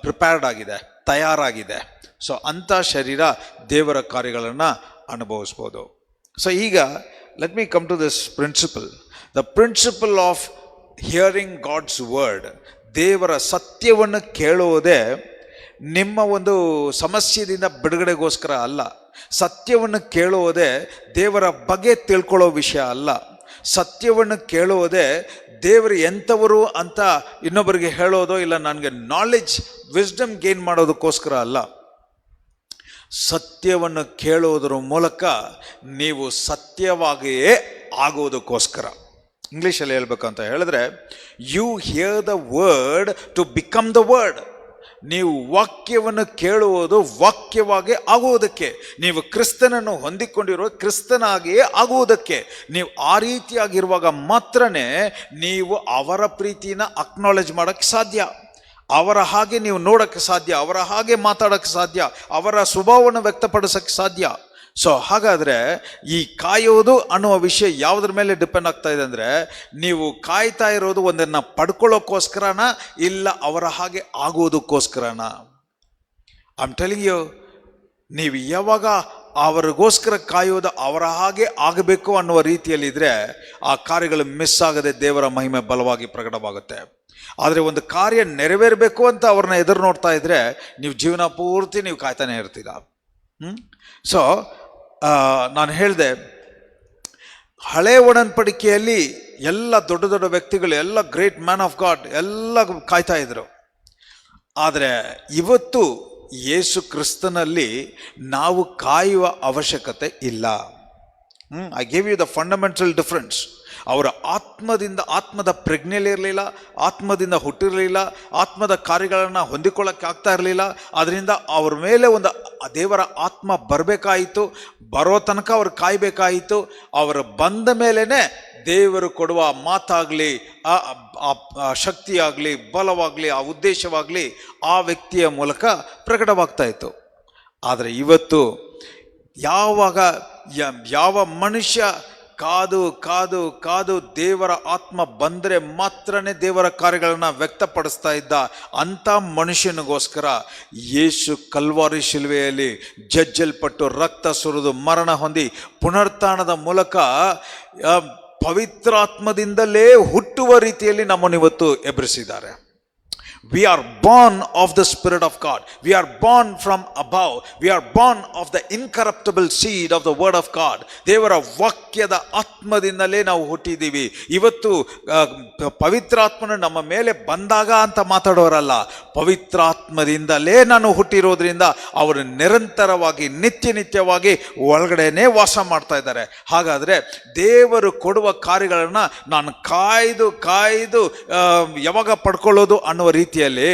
ಪ್ರಿಪೇರ್ಡ್ ಆಗಿದೆ, ತಯಾರಾಗಿದೆ. ಸೊ ಅಂಥ ಶರೀರ ದೇವರ ಕಾರ್ಯಗಳನ್ನು ಅನುಭವಿಸ್ಬೋದು. ಸೊ ಈಗ let me come to this principle, the principle of hearing God's word. ದೇವರ ಸತ್ಯವನ್ನು ಕೇಳುವುದೇ ನಿಮ್ಮ ಒಂದು ಸಮಸ್ಯೆಯಿಂದ ಬಿಡುಗಡೆಗೋಸ್ಕರ ಅಲ್ಲ. ಸತ್ಯವನ್ನು ಕೇಳುವುದೇ ದೇವರ ಬಗ್ಗೆ ತಿಳ್ಕೊಳ್ಳೋ ವಿಷಯ ಅಲ್ಲ. ಸತ್ಯವನ್ನು ಕೇಳುವುದೇ ದೇವರು ಎಂಥವರು ಅಂತ ಇನ್ನೊಬ್ಬರಿಗೆ ಹೇಳೋದೋ ಇಲ್ಲ ನನಗೆ ನಾಲೆಡ್ಜ್ ವಿಸ್ಡಮ್ ಗೇನ್ ಮಾಡೋದಕ್ಕೋಸ್ಕರ ಅಲ್ಲ. ಸತ್ಯವನ್ನು ಕೇಳುವುದರ ಮೂಲಕ ನೀವು ಸತ್ಯವಾಗಿಯೇ ಆಗುವುದಕ್ಕೋಸ್ಕರ. ಇಂಗ್ಲೀಷಲ್ಲಿ ಹೇಳ್ಬೇಕಂತ ಹೇಳಿದ್ರೆ, you hear the word to become the word. ನೀವು ವಾಕ್ಯವನ್ನು ಕೇಳುವುದು ವಾಕ್ಯವಾಗಿ ಆಗುವುದಕ್ಕೆ, ನೀವು ಕ್ರಿಸ್ತನನ್ನು ಹೊಂದಿಕೊಂಡಿರುವ ಕ್ರಿಸ್ತನಾಗಿಯೇ ಆಗುವುದಕ್ಕೆ. ನೀವು ಆ ರೀತಿಯಾಗಿರುವಾಗ ಮಾತ್ರನೇ ನೀವು ಅವರ ಪ್ರೀತಿನ ಅಕ್ನಾಲೆಜ್ ಮಾಡೋಕ್ಕೆ ಸಾಧ್ಯ, ಅವರ ಹಾಗೆ ನೀವು ನೋಡೋಕ್ಕೆ ಸಾಧ್ಯ, ಅವರ ಹಾಗೆ ಮಾತಾಡೋಕ್ಕೆ ಸಾಧ್ಯ, ಅವರ ಸ್ವಭಾವವನ್ನು ವ್ಯಕ್ತಪಡಿಸೋಕ್ಕೆ ಸಾಧ್ಯ. ಸೊ ಹಾಗಾದರೆ ಈ ಕಾಯೋದು ಅನ್ನುವ ವಿಷಯ ಯಾವುದ್ರ ಮೇಲೆ ಡಿಪೆಂಡ್ ಆಗ್ತಾ ಇದೆ ಅಂದರೆ, ನೀವು ಕಾಯ್ತಾ ಇರೋದು ಒಂದನ್ನು ಪಡ್ಕೊಳ್ಳೋಕ್ಕೋಸ್ಕರನ ಇಲ್ಲ ಅವರ ಹಾಗೆ ಆಗೋದಕ್ಕೋಸ್ಕರನ. ಐ ಆಮ್ ಟೆಲಿಂಗ್ ಯು, ನೀವು ಯಾವಾಗ ಅವರಿಗೋಸ್ಕರ ಕಾಯೋದು ಅವರ ಹಾಗೆ ಆಗಬೇಕು ಅನ್ನುವ ರೀತಿಯಲ್ಲಿದ್ದರೆ ಆ ಕಾರ್ಯಗಳು ಮಿಸ್ ಆಗದೆ ದೇವರ ಮಹಿಮೆ ಬಲವಾಗಿ ಪ್ರಕಟವಾಗುತ್ತೆ. ಆದರೆ ಒಂದು ಕಾರ್ಯ ನೆರವೇರಬೇಕು ಅಂತ ಅವ್ರನ್ನ ಎದುರು ನೋಡ್ತಾ ಇದ್ರೆ ನೀವು ಜೀವನ ಪೂರ್ತಿ ನೀವು ಕಾಯ್ತಾನೆ ಇರ್ತೀರ. ಸೊ ನಾನು ಹೇಳಿದೆ, ಹಳೆ ಒಡன்பಡಿಕೆಯಲ್ಲಿ ಎಲ್ಲ ದೊಡ್ಡ ದೊಡ್ಡ ವ್ಯಕ್ತಿಗಳು, ಎಲ್ಲ ಗ್ರೇಟ್ ಮ್ಯಾನ್ ಆಫ್ ಗಾಡ್ ಎಲ್ಲ ಕಾಯ್ತಾ ಇದ್ರು. ಆದರೆ ಇವತ್ತು ಯೇಸು ಕ್ರಿಸ್ತನಲ್ಲಿ ನಾವು ಕಾಯುವ ಅವಶ್ಯಕತೆ ಇಲ್ಲ. I give you the fundamental difference. ಅವರ ಆತ್ಮದ ಪ್ರಜ್ಞೆಯಲ್ಲಿರಲಿಲ್ಲ, ಆತ್ಮದಿಂದ ಹುಟ್ಟಿರಲಿಲ್ಲ, ಆತ್ಮದ ಕಾರ್ಯಗಳನ್ನು ಹೊಂದಿಕೊಳ್ಳೋಕ್ಕೆ ಆಗ್ತಾ ಇರಲಿಲ್ಲ. ಅದರಿಂದ ಅವ್ರ ಮೇಲೆ ಒಂದು ದೇವರ ಆತ್ಮ ಬರಬೇಕಾಯಿತು, ಬರೋ ತನಕ ಅವ್ರು ಕಾಯಬೇಕಾಯಿತು. ಅವರು ಬಂದ ಮೇಲೇ ದೇವರು ಕೊಡುವ ಮಾತಾಗಲಿ, ಆ ಶಕ್ತಿಯಾಗಲಿ, ಬಲವಾಗಲಿ, ಆ ಉದ್ದೇಶವಾಗಲಿ ಆ ವ್ಯಕ್ತಿಯ ಮೂಲಕ ಪ್ರಕಟವಾಗ್ತಾ ಇತ್ತು. ಆದರೆ ಇವತ್ತು ಯಾವ ಮನುಷ್ಯ ಕಾದು ಕಾದು ಕಾದು ದೇವರ ಆತ್ಮ ಬಂದರೆ ಮಾತ್ರನೇ ದೇವರ ಕಾರ್ಯಗಳನ್ನು ವ್ಯಕ್ತಪಡಿಸ್ತಾ ಇದ್ದ ಅಂಥ ಮನುಷ್ಯನಿಗೋಸ್ಕರ ಯೇಸು ಕಲ್ವಾರಿ ಶಿಲುವೆಯಲ್ಲಿ ಜಜ್ಜಲ್ಪಟ್ಟು ರಕ್ತ ಸುರಿದು ಮರಣ ಹೊಂದಿ ಪುನರುತ್ಥಾನದ ಮೂಲಕ ಪವಿತ್ರಾತ್ಮದಿಂದಲೇ ಹುಟ್ಟುವ ರೀತಿಯಲ್ಲಿ ನಮ್ಮನ್ನು ಇವತ್ತು ಎಬ್ಬರಿಸಿದ್ದಾರೆ. We are born of the Spirit of God. We are born from above. We are born of the incorruptible seed of the Word of God. ದೇವರ ವಾಕ್ಯದ ಆತ್ಮದಿಂದಲೇ ನಾವು ಹುಟ್ಟಿದ್ದೀವಿ. ಇವತ್ತು ಪವಿತ್ರಾತ್ಮನು ನಮ್ಮ ಮೇಲೆ ಬಂದಾಗ ಅಂತ ಮಾತಾಡೋರಲ್ಲ, ಪವಿತ್ರಾತ್ಮದಿಂದಲೇ ನಾನು ಹುಟ್ಟಿರೋದ್ರಿಂದ ಅವರು ನಿರಂತರವಾಗಿ ನಿತ್ಯವಾಗಿ ಒಳಗಡೆನೇ ವಾಸ ಮಾಡ್ತಾ ಇದ್ದಾರೆ. ಹಾಗಾದರೆ ದೇವರು ಕೊಡುವ ಕಾರ್ಯಗಳನ್ನು ನಾನು ಕಾಯ್ದು ಯಾವಾಗ ಪಡ್ಕೊಳ್ಳೋದು ಅನ್ನುವ ರೀತಿಯಲ್ಲಿ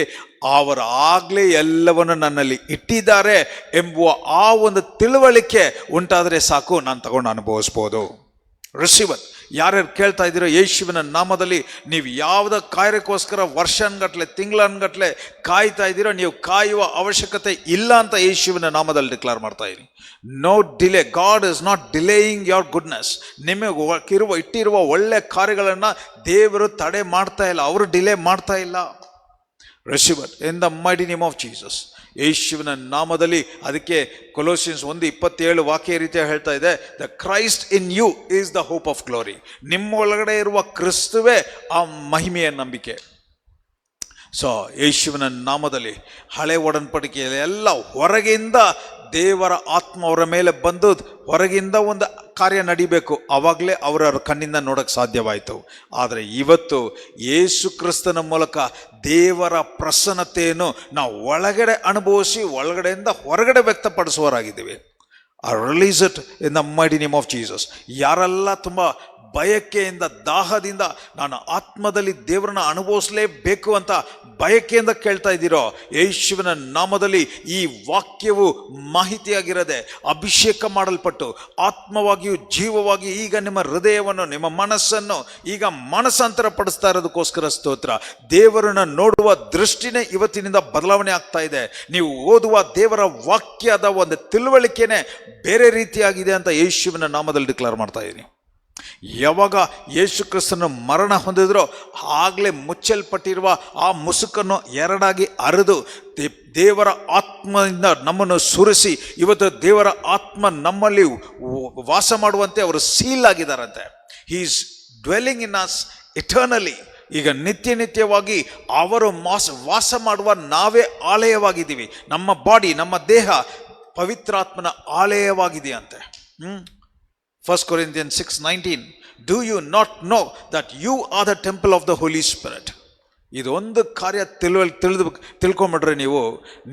ಅವರು ಆಗಲೇ ಎಲ್ಲವನ್ನು ನನ್ನಲ್ಲಿ ಇಟ್ಟಿದ್ದಾರೆ ಎಂಬುವ ಆ ಒಂದು ತಿಳುವಳಿಕೆ ಉಂಟಾದರೆ ಸಾಕು, ನಾನು ತಗೊಂಡು ಅನುಭವಿಸ್ಬೋದು. ರಿಸೀವರ್ ಯಾರ್ಯಾರು ಕೇಳ್ತಾ ಇದ್ದೀರೋ, ಯೇಸುವಿನ ನಾಮದಲ್ಲಿ ನೀವು ಯಾವುದೋ ಕಾರ್ಯಕ್ಕೋಸ್ಕರ ವರ್ಷನ್ಗಟ್ಲೆ ತಿಂಗಳನ್ಗಟ್ಲೆ ಕಾಯ್ತಾ ಇದ್ದೀರೋ, ನೀವು ಕಾಯುವ ಅವಶ್ಯಕತೆ ಇಲ್ಲ ಅಂತ ಯೇಸುವಿನ ನಾಮದಲ್ಲಿ ಡಿಕ್ಲೇರ್ ಮಾಡ್ತಾ ಇದ್ದೀನಿ. No delay. God is not delaying your goodness. ನಿಮಗೆ ಇಟ್ಟಿರುವ ಒಳ್ಳೆ ಕಾರ್ಯಗಳನ್ನು ದೇವರು ತಡೆ ಮಾಡ್ತಾ ಇಲ್ಲ, ಅವರು ಡಿಲೇ ಮಾಡ್ತಾ ಇಲ್ಲ. Receiver in the mighty name of Jesus. ಯೇಸುವಿನ ನಾಮದಲ್ಲಿ. ಅದಕ್ಕೆ ಕೊಲೋಸಿಯನ್ಸ್ 1:27 ವಾಕ್ಯ ರೀತಿಯಾಗಿ ಹೇಳ್ತಾ ಇದೆ, the Christ in you is the hope of glory. ನಿಮ್ಮ ಒಳಗಡೆ ಇರುವ ಕ್ರಿಸ್ತುವೇ ಆ ಮಹಿಮೆಯ ನಂಬಿಕೆ. ಸೊ ಯೇಸುವಿನ ನಾಮದಲ್ಲಿ ಹಳೆ ಒಡன்பಡಿಕೆಯಲ್ಲಿ ಎಲ್ಲ ಹೊರಗಿಂದ ದೇವರ ಆತ್ಮ ಅವರ ಮೇಲೆ ಬಂದು ಹೊರಗಿಂದ ಒಂದು ಕಾರ್ಯ ನಡಿಬೇಕು, ಆವಾಗಲೇ ಅವರ ಕಣ್ಣಿಂದ ನೋಡೋಕ್ಕೆ ಸಾಧ್ಯವಾಯಿತು. ಆದರೆ ಇವತ್ತು ಯೇಸು ಕ್ರಿಸ್ತನ ಮೂಲಕ ದೇವರ ಪ್ರಸನ್ನತೆಯನ್ನು ನಾವು ಒಳಗಡೆ ಅನುಭವಿಸಿ ಒಳಗಡೆಯಿಂದ ಹೊರಗಡೆ ವ್ಯಕ್ತಪಡಿಸುವವರಾಗಿದ್ದೀವಿ. I release it in the mighty name of Jesus. ಯಾರೆಲ್ಲ ತುಂಬ ಬಯಕೆಯಿಂದ ದಾಹದಿಂದ ನಾನು ಆತ್ಮದಲ್ಲಿ ದೇವರನ್ನ ಅನುಭವಿಸಲೇಬೇಕು ಅಂತ ಬಯಕೆಯಿಂದ ಕೇಳ್ತಾ ಇದ್ದೀರೋ, ಯೇಸುವಿನ ನಾಮದಲ್ಲಿ ಈ ವಾಕ್ಯವು ಮಾಹಿತಿಯಾಗಿರದೆ ಅಭಿಷೇಕ ಮಾಡಲ್ಪಟ್ಟು ಆತ್ಮವಾಗಿಯೂ ಜೀವವಾಗಿ ಈಗ ನಿಮ್ಮ ಹೃದಯವನ್ನು ನಿಮ್ಮ ಮನಸ್ಸನ್ನು ಈಗ ಮನಸ್ಸಾಂತರ ಪಡಿಸ್ತಾ ಇರೋದಕ್ಕೋಸ್ಕರ ಸ್ತೋತ್ರ. ದೇವರನ್ನ ನೋಡುವ ದೃಷ್ಟಿನೇ ಇವತ್ತಿನಿಂದ ಬದಲಾವಣೆ ಆಗ್ತಾ ಇದೆ. ನೀವು ಓದುವ ದೇವರ ವಾಕ್ಯದ ಒಂದು ತಿಳುವಳಿಕೆನೇ ಬೇರೆ ರೀತಿಯಾಗಿದೆ ಅಂತ ಯೇಸುವಿನ ನಾಮದಲ್ಲಿ ಡಿಕ್ಲೇರ್ ಮಾಡ್ತಾ ಇದ್ದೀನಿ. ಯಾವಾಗ ಯೇಸು ಕ್ರಿಸ್ತನ ಮರಣ ಹೊಂದಿದ್ರೋ ಆಗಲೇ ಮುಚ್ಚಲ್ಪಟ್ಟಿರುವ ಆ ಮುಸುಕನ್ನು ಎರಡಾಗಿ ಅರೆದು ದೇವರ ಆತ್ಮದಿಂದ ನಮ್ಮನ್ನು ಸುರಿಸಿ ಇವತ್ತು ದೇವರ ಆತ್ಮ ನಮ್ಮಲ್ಲಿ ವಾಸ ಮಾಡುವಂತೆ ಅವರು ಸೀಲ್ ಆಗಿದ್ದಾರಂತೆ. He is dwelling in us eternally. ಈಗ ನಿತ್ಯವಾಗಿ ಅವರು ವಾಸ ಮಾಡುವ ನಾವೇ ಆಲಯವಾಗಿದ್ದೀವಿ. ನಮ್ಮ ಬಾಡಿ, ನಮ್ಮ ದೇಹ ಪವಿತ್ರಾತ್ಮನ ಆಲಯವಾಗಿದೆಯಂತೆ. 1 Corinthians 6:19. Do you not know that you are the temple of the Holy Spirit? ಇದೊಂದು ಕಾರ್ಯ ತಿಳ್ಕೊಂಬಿಟ್ರೆ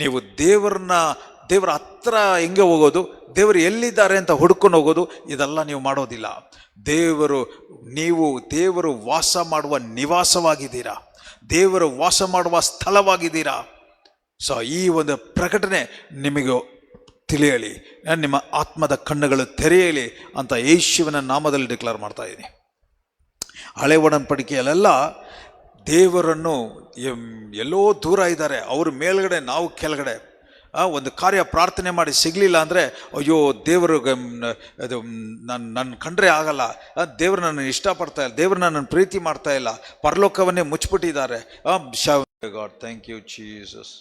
ನೀವು ದೇವರ ಹತ್ರ ಹೆಂಗೆ ಹೋಗೋದು, ದೇವರು ಎಲ್ಲಿದ್ದಾರೆ ಅಂತ ಹುಡ್ಕೊಂಡು ಹೋಗೋದು, ಇದೆಲ್ಲ ನೀವು ಮಾಡೋದಿಲ್ಲ. ದೇವರು ವಾಸ ಮಾಡುವ ನಿವಾಸವಾಗಿದ್ದೀರಾ, ದೇವರು ವಾಸ ಮಾಡುವ ಸ್ಥಳವಾಗಿದ್ದೀರಾ. ಸೊ ಈ ಒಂದು ಪ್ರಕಟಣೆ ನಿಮಗೆ ತಿಳಿಯಲಿ, ನಿಮ್ಮ ಆತ್ಮದ ಕಣ್ಣುಗಳು ತೆರೆಯಲಿ ಅಂತ ಯೇಸುವಿನ ನಾಮದಲ್ಲಿ ಡಿಕ್ಲೇರ್ ಮಾಡ್ತಾ ಇದ್ದೀನಿ. ಹಳೆ ಒಡன்பಡಿಕೆಯಲ್ಲೆಲ್ಲ ದೇವರನ್ನು ಎಲ್ಲೋ ದೂರ ಇದ್ದಾರೆ, ಅವರು ಮೇಲ್ಗಡೆ ನಾವು ಕೆಳಗಡೆ. ಒಂದು ಕಾರ್ಯ ಪ್ರಾರ್ಥನೆ ಮಾಡಿ ಸಿಗಲಿಲ್ಲ ಅಂದರೆ, ಅಯ್ಯೋ ದೇವರು ಅದು ನನ್ನ ಕಂಡ್ರೆ ಆಗಲ್ಲ, ದೇವರು ನನ್ನನ್ನು ಇಷ್ಟಪಡ್ತಾ ಇಲ್ಲ, ದೇವರು ನನ್ನನ್ನು ಪ್ರೀತಿ ಮಾಡ್ತಾ ಇಲ್ಲ, ಪರಲೋಕವನ್ನೇ ಮುಚ್ಚಿಬಿಟ್ಟಿದ್ದಾರೆ. God thank you Jesus.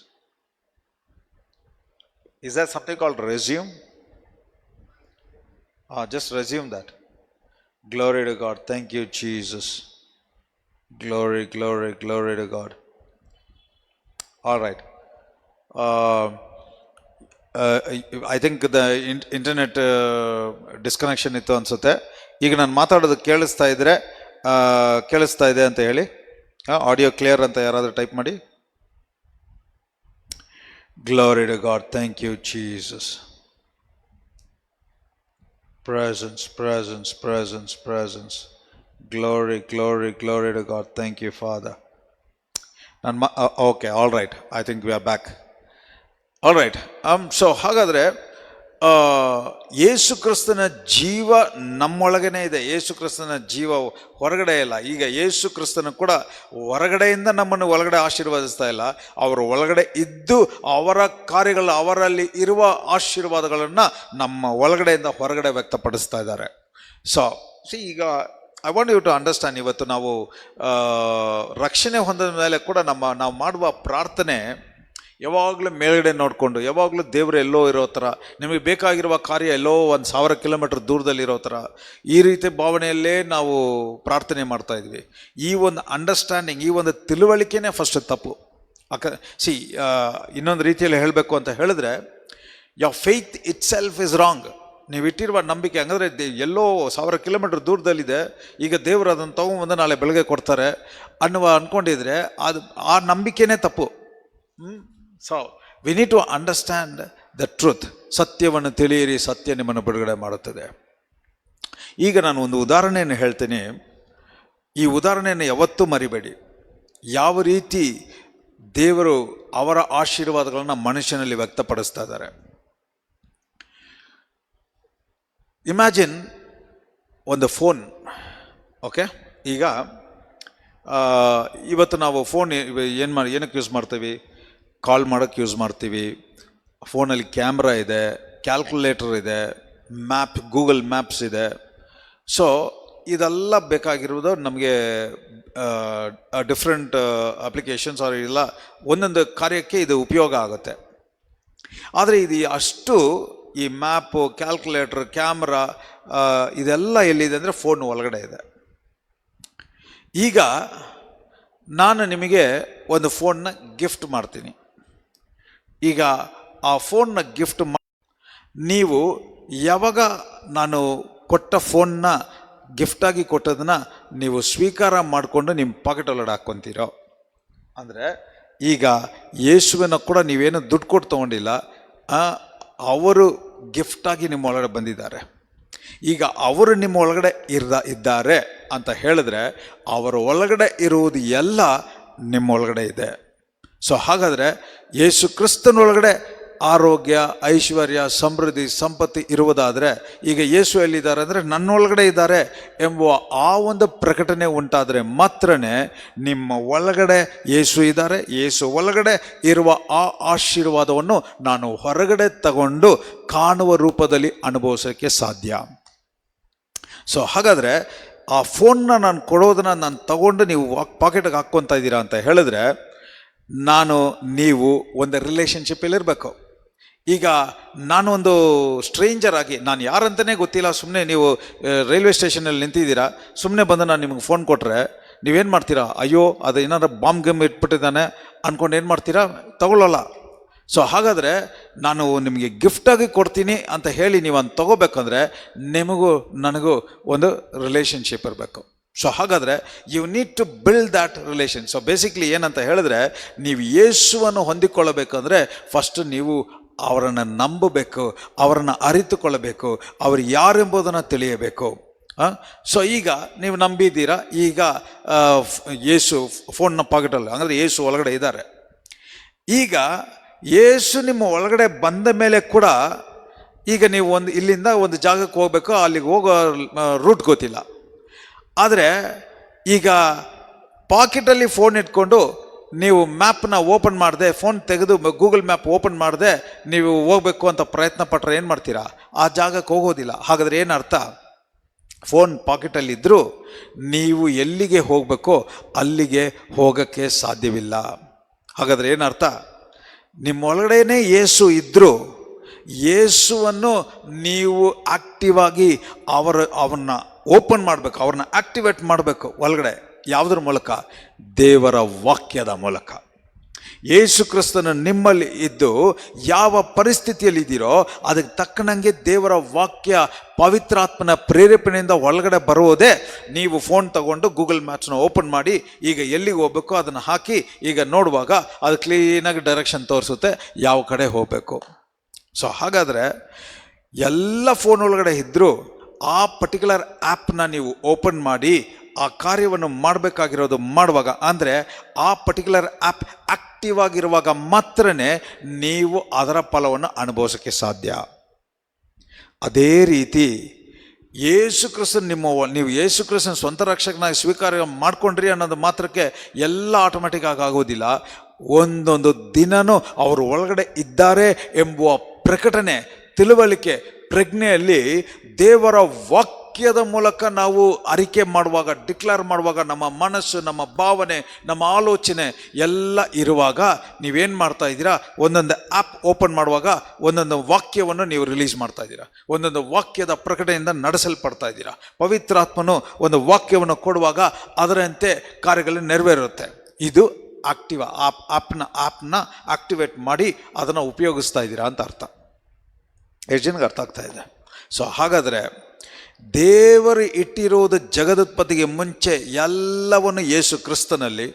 Is there something called resume? Just resume that. Glory to God. Thank you, Jesus. Glory to God. All right. I think the internet disconnection ಇತ್ತು ಅನ್ಸುತ್ತೆ. ಈಗ ನಾನು ಮಾತಾಡೋದು ಕೇಳಿಸ್ತಾ ಇದೆ ಅಂತ ಹೇಳಿ. ಆಡಿಯೋ ಕ್ಲಿಯರ್ ಅಂತ ಯಾರಾದರೂ ಟೈಪ್ ಮಾಡಿ. Glory to God. Thank you, Jesus. Presence. Glory to God. Thank you, Father. Okay, all right. I think we are back. All right. So ಹಾಗಾದರೆ ಯೇಸು ಕ್ರಿಸ್ತನ ಜೀವ ನಮ್ಮೊಳಗನೇ ಇದೆ. ಯೇಸು ಕ್ರಿಸ್ತನ ಜೀವ ಹೊರಗಡೆ ಇಲ್ಲ. ಈಗ ಯೇಸು ಕ್ರಿಸ್ತನ ಕೂಡ ಹೊರಗಡೆಯಿಂದ ನಮ್ಮನ್ನು ಒಳಗಡೆ ಆಶೀರ್ವದಿಸ್ತಾ ಇಲ್ಲ, ಅವರು ಒಳಗಡೆ ಇದ್ದು ಅವರ ಕಾರ್ಯಗಳು, ಅವರಲ್ಲಿ ಇರುವ ಆಶೀರ್ವಾದಗಳನ್ನು ನಮ್ಮ ಒಳಗಡೆಯಿಂದ ಹೊರಗಡೆ ವ್ಯಕ್ತಪಡಿಸ್ತಾ ಇದ್ದಾರೆ. ಸೊ ಈಗ I want you to understand, ಇವತ್ತು ನಾವು ರಕ್ಷಣೆ ಹೊಂದಿದ ಮೇಲೆ ಕೂಡ ನಾವು ಮಾಡುವ ಪ್ರಾರ್ಥನೆ ಯಾವಾಗಲೂ ಮೇಲ್ಗಡೆ ನೋಡಿಕೊಂಡು, ಯಾವಾಗಲೂ ದೇವರು ಎಲ್ಲೋ ಇರೋ ಥರ, ನಿಮಗೆ ಬೇಕಾಗಿರುವ ಕಾರ್ಯ ಎಲ್ಲೋ 1000 ಕಿಲೋಮೀಟರ್ ದೂರದಲ್ಲಿರೋ ಥರ, ಈ ರೀತಿ ಭಾವನೆಯಲ್ಲೇ ನಾವು ಪ್ರಾರ್ಥನೆ ಮಾಡ್ತಾಯಿದ್ವಿ. ಈ ಒಂದು ಅಂಡರ್ಸ್ಟ್ಯಾಂಡಿಂಗ್, ಈ ಒಂದು ತಿಳುವಳಿಕೆನೇ ಫಸ್ಟ್ ತಪ್ಪು. ಸಿ, ಇನ್ನೊಂದು ರೀತಿಯಲ್ಲಿ ಹೇಳಬೇಕು ಅಂತ ಹೇಳಿದ್ರೆ, your faith it self is wrong. ನೀವು ಇಟ್ಟಿರುವ ನಂಬಿಕೆ ಹಂಗಂದ್ರೆ ಎಲ್ಲೋ 1000 ಕಿಲೋಮೀಟರ್ ದೂರದಲ್ಲಿದೆ, ಈಗ ದೇವರು ಅದನ್ನು ತಗೊಂಬಂದು ನಾಳೆ ಬೆಳಗ್ಗೆ ಕೊಡ್ತಾರೆ ಅಂದ್ಕೊಂಡಿದ್ರೆ ಅದು ಆ ನಂಬಿಕೆನೇ ತಪ್ಪು. So we need to understand the truth. ಸತ್ಯವನ್ನು ತಿಳಿಯಿರಿ, ಸತ್ಯ ನಿಮ್ಮನ್ನು ಬಿಡುಗಡೆ ಮಾಡುತ್ತದೆ. ಈಗ ನಾನು ಒಂದು ಉದಾಹರಣೆಯನ್ನು ಹೇಳ್ತೀನಿ. ಈ ಉದಾಹರಣೆಯನ್ನು ಯಾವತ್ತೂ ಮರಿಬೇಡಿ. ಯಾವ ರೀತಿ ದೇವರು ಅವರ ಆಶೀರ್ವಾದಗಳನ್ನು ಮನುಷ್ಯನಲ್ಲಿ ವ್ಯಕ್ತಪಡಿಸ್ತಾ ಇದ್ದಾರೆ. ಇಮ್ಯಾಜಿನ್ ಒಂದು ಫೋನ್. ಓಕೆ, ಈಗ ಇವತ್ತು ನಾವು ಫೋನ್ ಏನಕ್ಕೆ ಯೂಸ್ ಮಾಡ್ತೀವಿ? ಕಾಲ್ ಮಾಡೋಕ್ಕೆ ಯೂಸ್ ಮಾಡ್ತೀವಿ. ಫೋನಲ್ಲಿ ಕ್ಯಾಮ್ರಾ ಇದೆ, ಕ್ಯಾಲ್ಕುಲೇಟರ್ ಇದೆ, ಗೂಗಲ್ ಮ್ಯಾಪ್ಸ್ ಇದೆ. ಸೊ ಇದೆಲ್ಲ ಬೇಕಾಗಿರುವುದು ನಮಗೆ ಡಿಫ್ರೆಂಟ್ ಅಪ್ಲಿಕೇಶನ್ಸ್ ಇಲ್ಲ, ಒಂದೊಂದು ಕಾರ್ಯಕ್ಕೆ ಇದು ಉಪಯೋಗ ಆಗುತ್ತೆ. ಆದರೆ ಇದು ಅಷ್ಟು ಈ ಮ್ಯಾಪು, ಕ್ಯಾಲ್ಕುಲೇಟರ್, ಕ್ಯಾಮ್ರಾ ಇದೆಲ್ಲ ಎಲ್ಲಿದೆ ಅಂದರೆ ಫೋನ್ ಒಳಗಡೆ ಇದೆ. ಈಗ ನಾನು ನಿಮಗೆ ಒಂದು ಫೋನ್ನ ಗಿಫ್ಟ್ ಮಾಡ್ತೀನಿ. ಈಗ ಆ ಫೋನ್ನ ಗಿಫ್ಟ್ ನೀವು ಯಾವಾಗ ನಾನು ಕೊಟ್ಟ ಫೋನ್ನ ಗಿಫ್ಟಾಗಿ ಕೊಟ್ಟದನ್ನ ನೀವು ಸ್ವೀಕಾರ ಮಾಡಿಕೊಂಡು ನಿಮ್ಮ ಪಾಕೆಟ್ ಒಳಗಡೆ ಹಾಕ್ಕೊತೀರೋ, ಅಂದರೆ ಈಗ ಯೇಸುವಿನ ಕೂಡ ನೀವೇನು ದುಡ್ಡು ಕೊಟ್ಟು ತೊಗೊಂಡಿಲ್ಲ, ಅವರು ಗಿಫ್ಟಾಗಿ ನಿಮ್ಮ ಒಳಗಡೆ ಬಂದಿದ್ದಾರೆ. ಈಗ ಅವರು ನಿಮ್ಮ ಒಳಗಡೆ ಇದ್ದಾರೆ ಅಂತ ಹೇಳಿದ್ರೆ ಅವರ ಒಳಗಡೆ ಇರುವುದು ಎಲ್ಲ ನಿಮ್ಮ ಒಳಗಡೆ ಇದೆ. ಸೊ ಹಾಗಾದರೆ ಯೇಸು ಕ್ರಿಸ್ತನೊಳಗಡೆ ಆರೋಗ್ಯ, ಐಶ್ವರ್ಯ, ಸಮೃದ್ಧಿ, ಸಂಪತ್ತಿ ಇರುವುದಾದರೆ ಈಗ ಯೇಸು ಎಲ್ಲಿದ್ದಾರೆ ಅಂದರೆ ನನ್ನೊಳಗಡೆ ಇದ್ದಾರೆ ಎಂಬುವ ಆ ಒಂದು ಪ್ರಕಟಣೆ ಉಂಟಾದರೆ ಮಾತ್ರನೇ ನಿಮ್ಮ ಒಳಗಡೆ ಯೇಸು ಇದ್ದಾರೆ. ಯೇಸು ಒಳಗಡೆ ಇರುವ ಆ ಆಶೀರ್ವಾದವನ್ನು ನಾನು ಹೊರಗಡೆ ತಗೊಂಡು ಕಾಣುವ ರೂಪದಲ್ಲಿ ಅನುಭವಿಸೋಕ್ಕೆ ಸಾಧ್ಯ. ಸೊ ಹಾಗಾದರೆ ಆ ಫೋನ್ನ ನಾನು ಕೊಡೋದನ್ನು ನಾನು ತಗೊಂಡು ನೀವು ಪಾಕೆಟ್ಗೆ ಹಾಕ್ಕೊತಾ ಇದ್ದೀರಾ ಅಂತ ಹೇಳಿದ್ರೆ ನೀವು ಒಂದು ರಿಲೇಷನ್ಶಿಪ್ಪಲ್ಲಿರಬೇಕು. ಈಗ ನಾನು ಒಂದು ಸ್ಟ್ರೇಂಜರ್ ಆಗಿ, ನಾನು ಯಾರಂತಲೇ ಗೊತ್ತಿಲ್ಲ, ಸುಮ್ಮನೆ ನೀವು ರೈಲ್ವೆ ಸ್ಟೇಷನಲ್ಲಿ ನಿಂತಿದ್ದೀರಾ, ಸುಮ್ಮನೆ ಬಂದು ನಾನು ನಿಮಗೆ ಫೋನ್ ಕೊಟ್ಟರೆ ನೀವೇನು ಮಾಡ್ತೀರಾ? ಅಯ್ಯೋ ಅದು ಏನಾದ್ರು ಬಾಂಬ್ ಗಮ್ ಇಟ್ಬಿಟ್ಟಿದ್ದಾನೆ ಅಂದ್ಕೊಂಡು ಏನು ಮಾಡ್ತೀರಾ? ತಗೊಳ್ಳಲ್ಲ. ಸೊ ಹಾಗಾದರೆ ನಾನು ನಿಮಗೆ ಗಿಫ್ಟಾಗಿ ಕೊಡ್ತೀನಿ ಅಂತ ಹೇಳಿ ನೀವು ಅಂತ ತೊಗೋಬೇಕಂದ್ರೆ ನಿಮಗೂ ನನಗೂ ಒಂದು ರಿಲೇಷನ್ಶಿಪ್ ಇರಬೇಕು. ಸೊ ಹಾಗಾದರೆ you need to build that relation. So basically ಏನಂತ ಹೇಳಿದ್ರೆ, ನೀವು ಯೇಸುವನ್ನು ಹೊಂದಿಕೊಳ್ಳಬೇಕಂದ್ರೆ ಫಸ್ಟ್ ನೀವು ಅವರನ್ನು ನಂಬಬೇಕು, ಅವರನ್ನು ಅರಿತುಕೊಳ್ಳಬೇಕು, ಅವರು ಯಾರೆಂಬುದನ್ನು ತಿಳಿಯಬೇಕು. ಸೊ ಈಗ ನೀವು ನಂಬಿದ್ದೀರಾ, ಈಗ ಯೇಸು ಫೋನ್ನ ಪಾಕೆಟಲ್ಲಿ ಅಂದರೆ ಯೇಸು ಒಳಗಡೆ ಇದ್ದಾರೆ. ಈಗ ಯೇಸು ನಿಮ್ಮ ಒಳಗಡೆ ಬಂದ ಮೇಲೆ ಕೂಡ ಈಗ ನೀವು ಇಲ್ಲಿಂದ ಒಂದು ಜಾಗಕ್ಕೆ ಹೋಗಬೇಕು, ಅಲ್ಲಿಗೆ ಹೋಗೋ ರೂಟ್ ಗೊತ್ತಿಲ್ಲ. ಆದರೆ ಈಗ ಪಾಕೆಟಲ್ಲಿ ಫೋನ್ ಇಟ್ಕೊಂಡು ನೀವು ಮ್ಯಾಪ್ನ ಓಪನ್ ಮಾಡದೆ, ಫೋನ್ ತೆಗೆದು ಗೂಗಲ್ ಮ್ಯಾಪ್ ಓಪನ್ ಮಾಡದೆ ನೀವು ಹೋಗಬೇಕು ಅಂತ ಪ್ರಯತ್ನ ಪಟ್ಟರೆ ಏನು ಮಾಡ್ತೀರಾ? ಆ ಜಾಗಕ್ಕೆ ಹೋಗೋದಿಲ್ಲ. ಹಾಗಾದರೆ ಏನರ್ಥ? ಫೋನ್ ಪಾಕೆಟಲ್ಲಿದ್ದರೂ ನೀವು ಎಲ್ಲಿಗೆ ಹೋಗಬೇಕೋ ಅಲ್ಲಿಗೆ ಹೋಗೋಕ್ಕೆ ಸಾಧ್ಯವಿಲ್ಲ. ಹಾಗಾದರೆ ಏನರ್ಥ? ನಿಮ್ಮ ಒಳಗಡೆನೇ ಯೇಸು ಇದ್ದರೂ ಯೇಸುವನ್ನು ನೀವು ಆಕ್ಟಿವ್ ಆಗಿ ಅವನ್ನ ಓಪನ್ ಮಾಡಬೇಕು, ಅವ್ರನ್ನ ಆಕ್ಟಿವೇಟ್ ಮಾಡಬೇಕು ಒಳಗಡೆ. ಯಾವುದರ ಮೂಲಕ? ದೇವರ ವಾಕ್ಯದ ಮೂಲಕ. ಯೇಸು ಕ್ರಿಸ್ತನು ನಿಮ್ಮಲ್ಲಿ ಇದ್ದು ಯಾವ ಪರಿಸ್ಥಿತಿಯಲ್ಲಿದ್ದೀರೋ ಅದಕ್ಕೆ ತಕ್ಕನಂಗೆ ದೇವರ ವಾಕ್ಯ ಪವಿತ್ರಾತ್ಮನ ಪ್ರೇರೇಪಣೆಯಿಂದ ಒಳಗಡೆ ಬರುವುದೇ. ನೀವು ಫೋನ್ ತಗೊಂಡು ಗೂಗಲ್ ಮ್ಯಾಪ್ಸ್ನ ಓಪನ್ ಮಾಡಿ ಈಗ ಎಲ್ಲಿಗೆ ಹೋಗಬೇಕು ಅದನ್ನು ಹಾಕಿ ಈಗ ನೋಡುವಾಗ ಅದು ಕ್ಲೀನಾಗಿ ಡೈರೆಕ್ಷನ್ ತೋರಿಸುತ್ತೆ ಯಾವ ಕಡೆ ಹೋಗಬೇಕು. ಸೊ ಹಾಗಾದರೆ ಎಲ್ಲ ಫೋನ್ ಒಳಗಡೆ ಇದ್ದರೂ ಆ ಪರ್ಟಿಕ್ಯುಲರ್ ಆ್ಯಪ್ನ ನೀವು ಓಪನ್ ಮಾಡಿ ಆ ಕಾರ್ಯವನ್ನು ಮಾಡಬೇಕಾಗಿರೋದು ಮಾಡುವಾಗ, ಅಂದರೆ ಆ ಪರ್ಟಿಕ್ಯುಲರ್ ಆ್ಯಪ್ ಆಕ್ಟಿವ್ ಆಗಿರುವಾಗ ಮಾತ್ರನೇ ನೀವು ಅದರ ಫಲವನ್ನು ಅನುಭವಿಸೋಕ್ಕೆ ಸಾಧ್ಯ. ಅದೇ ರೀತಿ ಯೇಸು ಕ್ರಿಸ್ತನ್ ನೀವು ಯೇಸು ಕ್ರಿಸ್ತನ ಸ್ವಂತ ರಕ್ಷಕನಾಗಿ ಸ್ವೀಕಾರ ಮಾಡಿಕೊಂಡ್ರಿ ಅನ್ನೋದು ಮಾತ್ರಕ್ಕೆ ಎಲ್ಲ ಆಟೋಮೆಟಿಕ್ ಆಗೋದಿಲ್ಲ. ಒಂದೊಂದು ದಿನನೂ ಅವರು ಒಳಗಡೆ ಇದ್ದಾರೆ ಎಂಬುವ ಪ್ರಕಟಣೆ, ತಿಳುವಳಿಕೆ, ಪ್ರಜ್ಞೆಯಲ್ಲಿ ದೇವರ ವಾಕ್ಯದ ಮೂಲಕ ನಾವು ಅರಿಕೆ ಮಾಡುವಾಗ, ಡಿಕ್ಲೇರ್ ಮಾಡುವಾಗ, ನಮ್ಮ ಮನಸ್ಸು, ನಮ್ಮ ಭಾವನೆ, ನಮ್ಮ ಆಲೋಚನೆ ಎಲ್ಲ ಇರುವಾಗ ನೀವೇನು ಮಾಡ್ತಾ ಇದ್ದೀರಾ? ಒಂದೊಂದು ಆ್ಯಪ್ ಓಪನ್ ಮಾಡುವಾಗ ಒಂದೊಂದು ವಾಕ್ಯವನ್ನು ನೀವು ರಿಲೀಸ್ ಮಾಡ್ತಾ ಇದ್ದೀರಾ, ಒಂದೊಂದು ವಾಕ್ಯದ ಪ್ರಕಟಣೆಯಿಂದ ನಡೆಸಲ್ಪಡ್ತಾ ಇದ್ದೀರಾ. ಪವಿತ್ರಾತ್ಮನು ಒಂದು ವಾಕ್ಯವನ್ನು ಕೊಡುವಾಗ ಅದರಂತೆ ಕಾರ್ಯಗಳು ನೆರವೇರುತ್ತೆ. ಇದು ಆ್ಯಪ್ನ ಆಕ್ಟಿವೇಟ್ ಮಾಡಿ ಅದನ್ನು ಉಪಯೋಗಿಸ್ತಾ ಇದ್ದೀರಾ ಅಂತ ಅರ್ಥ. ಎಷ್ಟು ಜನಕ್ಕೆ ಅರ್ಥ ಆಗ್ತಾ ಇದೆ? ಸೊ ಹಾಗಾದರೆ ದೇವರು ಇಟ್ಟಿರೋದು ಜಗದುತ್ಪತ್ತಿಗೆ ಮುಂಚೆ ಎಲ್ಲವನ್ನು ಯೇಸು ಕ್ರಿಸ್ತನಲ್ಲಿ,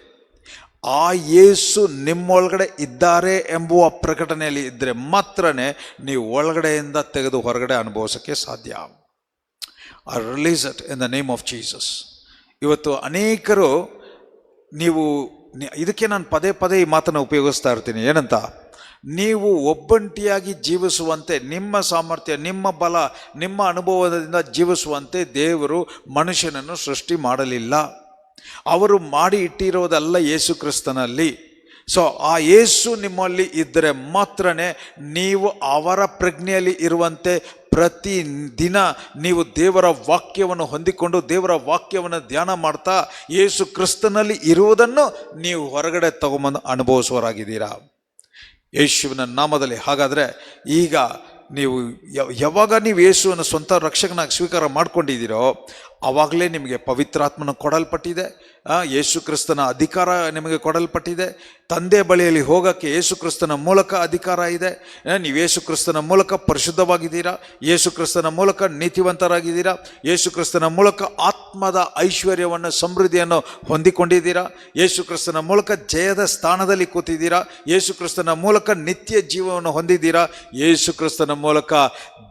ಆ ಯೇಸು ನಿಮ್ಮೊಳಗಡೆ ಇದ್ದಾರೆ ಎಂಬುವ ಪ್ರಕಟಣೆಯಲ್ಲಿ ಇದ್ದರೆ ಮಾತ್ರನೇ ನೀವು ಒಳಗಡೆಯಿಂದ ತೆಗೆದು ಹೊರಗಡೆ ಅನುಭವಿಸೋಕ್ಕೆ ಸಾಧ್ಯ. I release it in the name of Jesus. ಇವತ್ತು ಅನೇಕರು ಇದಕ್ಕೆ ನಾನು ಪದೇ ಪದೇ ಈ ಮಾತನ್ನು ಉಪಯೋಗಿಸ್ತಾ ಇರ್ತೀನಿ. ಏನಂತ? ನೀವು ಒಬ್ಬಂಟಿಯಾಗಿ ಜೀವಿಸುವಂತೆ, ನಿಮ್ಮ ಸಾಮರ್ಥ್ಯ, ನಿಮ್ಮ ಬಲ, ನಿಮ್ಮ ಅನುಭವದಿಂದ ಜೀವಿಸುವಂತೆ ದೇವರು ಮನುಷ್ಯನನ್ನು ಸೃಷ್ಟಿ ಮಾಡಲಿಲ್ಲ. ಅವರು ಮಾಡಿ ಇಟ್ಟಿರೋದಲ್ಲ ಯೇಸು ಕ್ರಿಸ್ತನಲ್ಲಿ. ಸೊ ಆ ಯೇಸು ನಿಮ್ಮಲ್ಲಿ ಇದ್ದರೆ ಮಾತ್ರನೇ ನೀವು ಅವರ ಪ್ರಜ್ಞೆಯಲ್ಲಿ ಇರುವಂತೆ ಪ್ರತಿ ದಿನ ನೀವು ದೇವರ ವಾಕ್ಯವನ್ನು ಹೊಂದಿಕೊಂಡು ದೇವರ ವಾಕ್ಯವನ್ನು ಧ್ಯಾನ ಮಾಡ್ತಾ ಯೇಸು ಕ್ರಿಸ್ತನಲ್ಲಿ ಇರುವುದನ್ನು ನೀವು ಹೊರಗಡೆ ತಗೊಂಬಂದು ಅನುಭವಿಸುವರಾಗಿದ್ದೀರಾ ಯೇಸುವಿನ ನಾಮದಲ್ಲಿ. ಹಾಗಾದರೆ ಈಗ ನೀವು ಯಾವಾಗ ನೀವು ಯೇಸುವನ್ನು ಸ್ವಂತ ರಕ್ಷಕನಾಗಿ ಸ್ವೀಕಾರ ಮಾಡ್ಕೊಂಡಿದ್ದೀರೋ ಆವಾಗಲೇ ನಿಮಗೆ ಪವಿತ್ರಾತ್ಮನ ಕೊಡಲ್ಪಟ್ಟಿದೆ. ಯೇಸು ಕ್ರಿಸ್ತನ ಅಧಿಕಾರ ನಿಮಗೆ ಕೊಡಲ್ಪಟ್ಟಿದೆ. ತಂದೆ ಬಳಿಯಲ್ಲಿ ಹೋಗೋಕ್ಕೆ ಯೇಸು ಕ್ರಿಸ್ತನ ಮೂಲಕ ಅಧಿಕಾರ ಇದೆ. ನೀವು ಯೇಸು ಕ್ರಿಸ್ತನ ಮೂಲಕ ಪರಿಶುದ್ಧವಾಗಿದ್ದೀರಾ, ಯೇಸು ಕ್ರಿಸ್ತನ ಮೂಲಕ ನೀತಿವಂತರಾಗಿದ್ದೀರಾ, ಯೇಸು ಕ್ರಿಸ್ತನ ಮೂಲಕ ಆತ್ಮದ ಐಶ್ವರ್ಯವನ್ನು, ಸಮೃದ್ಧಿಯನ್ನು ಹೊಂದಿಕೊಂಡಿದ್ದೀರಾ, ಯೇಸು ಕ್ರಿಸ್ತನ ಮೂಲಕ ಜಯದ ಸ್ಥಾನದಲ್ಲಿ ಕೂತಿದ್ದೀರಾ, ಯೇಸು ಕ್ರಿಸ್ತನ ಮೂಲಕ ನಿತ್ಯ ಜೀವವನ್ನು ಹೊಂದಿದ್ದೀರಾ, ಯೇಸು ಕ್ರಿಸ್ತನ ಮೂಲಕ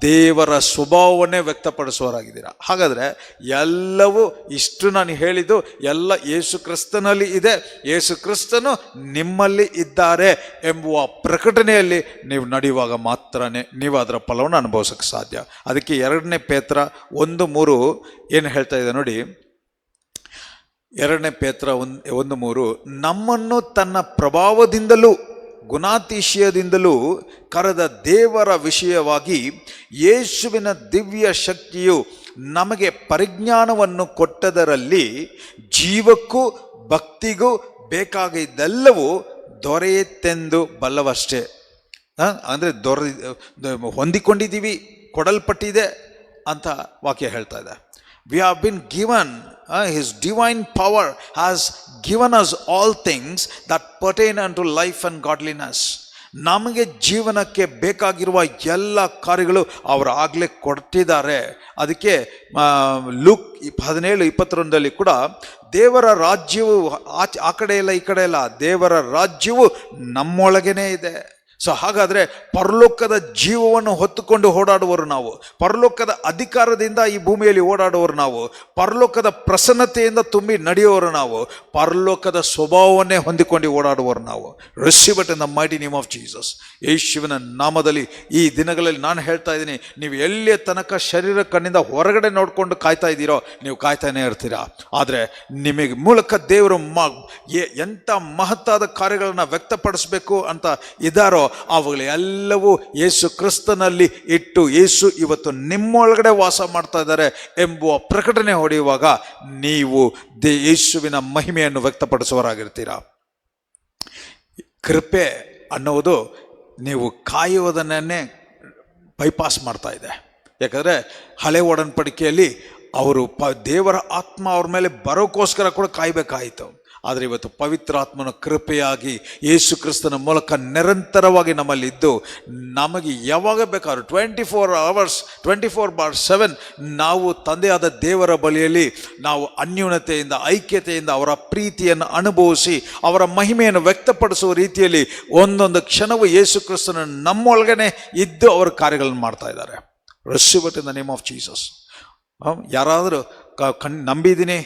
ದೇವರ ಸ್ವಭಾವವನ್ನೇ ವ್ಯಕ್ತಪಡಿಸುವವರಾಗಿದ್ದೀರಾ. ಹಾಗಾದರೆ ಎಲ್ಲವೂ ಇಷ್ಟು ನಾನು ಹೇಳಿದ್ದು ಎಲ್ಲ ಯೇಸು ಕ್ರಿಸ್ತನಲ್ಲಿ ಇದೆ, ಯೇಸು ಕ್ರಿಸ್ತನು ನಿಮ್ಮಲ್ಲಿ ಇದ್ದಾರೆ ಎಂಬುವ ಪ್ರಕಟಣೆಯಲ್ಲಿ ನೀವು ನಡೆಯುವಾಗ ಮಾತ್ರನೇ ನೀವು ಅದರ ಫಲವನ್ನು ಅನುಭವಿಸೋಕ್ಕೆ ಸಾಧ್ಯ. ಅದಕ್ಕೆ 2 ಪೇತ್ರ 1:3 ಏನು ಹೇಳ್ತಾ ಇದೆ ನೋಡಿ. 2 ಪೇತ್ರ 1:3 ನಮ್ಮನ್ನು ತನ್ನ ಪ್ರಭಾವದಿಂದಲೂ ಗುಣಾತಿಶಯದಿಂದಲೂ ಕರೆದ ದೇವರ ವಿಷಯವಾಗಿ ಯೇಸುವಿನ ದಿವ್ಯ ಶಕ್ತಿಯು ನಮಗೆ ಪರಿಜ್ಞಾನವನ್ನು ಕೊಟ್ಟದರಲ್ಲಿ ಜೀವಕ್ಕೂ ಭಕ್ತಿಗೂ ಬೇಕಾಗಿದ್ದೆಲ್ಲವೂ ದೊರೆಯುತ್ತೆಂದು ಬಲ್ಲವಷ್ಟೇ. ಅಂದರೆ ಹೊಂದಿಕೊಂಡಿದ್ದೀವಿ, ಕೊಡಲ್ಪಟ್ಟಿದೆ ಅಂತ ವಾಕ್ಯ ಹೇಳ್ತಾ ಇದೆ. We have been given, His divine power has given us all things that pertain unto life and godliness. ನಮಗೆ ಜೀವನಕ್ಕೆ ಬೇಕಾಗಿರುವ ಎಲ್ಲ ಕಾರ್ಯಗಳು ಅವರು ಆಗಲೇ ಕೊಟ್ಟಿದ್ದಾರೆ. ಅದಕ್ಕೆ ಲೂಕ್ 17:22 ಕೂಡ ದೇವರ ರಾಜ್ಯವು ಆ ಕಡೆ ಇಲ್ಲ ಈ ಕಡೆ ಇಲ್ಲ, ದೇವರ ರಾಜ್ಯವು ನಮ್ಮೊಳಗೇನೆ ಇದೆ. ಸೊ ಹಾಗಾದರೆ ಪರಲೋಕದ ಜೀವವನ್ನು ಹೊತ್ತುಕೊಂಡು ಓಡಾಡುವರು ನಾವು, ಪರಲೋಕದ ಅಧಿಕಾರದಿಂದ ಈ ಭೂಮಿಯಲ್ಲಿ ಓಡಾಡುವರು ನಾವು, ಪರಲೋಕದ ಪ್ರಸನ್ನತೆಯಿಂದ ತುಂಬಿ ನಡೆಯುವವರು ನಾವು, ಪರಲೋಕದ ಸ್ವಭಾವವನ್ನೇ ಹೊಂದಿಕೊಂಡು ಓಡಾಡುವರು ನಾವು. Receive it in the mighty name of Jesus. ಯೇಸುವಿನ ನಾಮದಲ್ಲಿ ಈ ದಿನಗಳಲ್ಲಿ ನಾನು ಹೇಳ್ತಾ ಇದ್ದೀನಿ, ನೀವು ಎಲ್ಲಿಯ ತನಕ ಶರೀರ ಕಣ್ಣಿಂದ ಹೊರಗಡೆ ನೋಡಿಕೊಂಡು ಕಾಯ್ತಾ ಇದ್ದೀರೋ ನೀವು ಕಾಯ್ತಾನೆ ಇರ್ತೀರಾ. ಆದರೆ ನಿಮಗೆ ಮೂಲಕ ದೇವರು ಎಂಥ ಮಹತ್ತಾದ ಕಾರ್ಯಗಳನ್ನು ವ್ಯಕ್ತಪಡಿಸಬೇಕು ಅಂತ ಇದ್ದಾರೋ ಅವುಗಳು ಎಲ್ಲವೂ ಯೇಸು ಕ್ರಿಸ್ತನಲ್ಲಿ ಇಟ್ಟು ಯೇಸು ಇವತ್ತು ನಿಮ್ಮೊಳಗಡೆ ವಾಸ ಮಾಡ್ತಾ ಇದ್ದಾರೆ ಎಂಬುವ ಪ್ರಕಟಣೆ ಹೊಡೆಯುವಾಗ ನೀವು ಯೇಸುವಿನ ಮಹಿಮೆಯನ್ನು ವ್ಯಕ್ತಪಡಿಸುವರಾಗಿರ್ತೀರಾ. ಕೃಪೆ ಅನ್ನುವುದು ನೀವು ಕಾಯುವುದನ್ನೇ ಬೈಪಾಸ್ ಮಾಡ್ತಾ ಇದೆ. ಯಾಕಂದರೆ ಹಳೆ ಒಡன்பಡಿಕೆಯಲ್ಲಿ ಅವರು ದೇವರ ಆತ್ಮ ಅವ್ರ ಮೇಲೆ ಬರೋಕ್ಕೋಸ್ಕರ ಕೂಡ ಕಾಯಬೇಕಾಯಿತು. ಆದರೆ ಇವತ್ತು ಪವಿತ್ರಾತ್ಮನ ಕೃಪೆಯಾಗಿ ಯೇಸು ಕ್ರಿಸ್ತನ ಮೂಲಕ ನಿರಂತರವಾಗಿ ನಮ್ಮಲ್ಲಿ ಇದ್ದು ನಮಗೆ ಯಾವಾಗ ಬೇಕಾದ್ರೂ 24 hours 24/7 ನಾವು ತಂದೆಯಾದ ದೇವರ ಬಳಿಯಲ್ಲಿ ನಾವು ಅನ್ಯೂನತೆಯಿಂದ, ಐಕ್ಯತೆಯಿಂದ ಅವರ ಪ್ರೀತಿಯನ್ನು ಅನುಭವಿಸಿ ಅವರ ಮಹಿಮೆಯನ್ನು ವ್ಯಕ್ತಪಡಿಸುವ ರೀತಿಯಲ್ಲಿ ಒಂದೊಂದು ಕ್ಷಣವೂ ಯೇಸು ಕ್ರಿಸ್ತನ ನಮ್ಮೊಳಗನೆ ಇದ್ದು ಅವರ ಕಾರ್ಯಗಳನ್ನು ಮಾಡ್ತಾ ಇದ್ದಾರೆ. Receive it in the name of Jesus. ಯಾರಾದರೂ ನಂಬಿದ್ದೀನಿ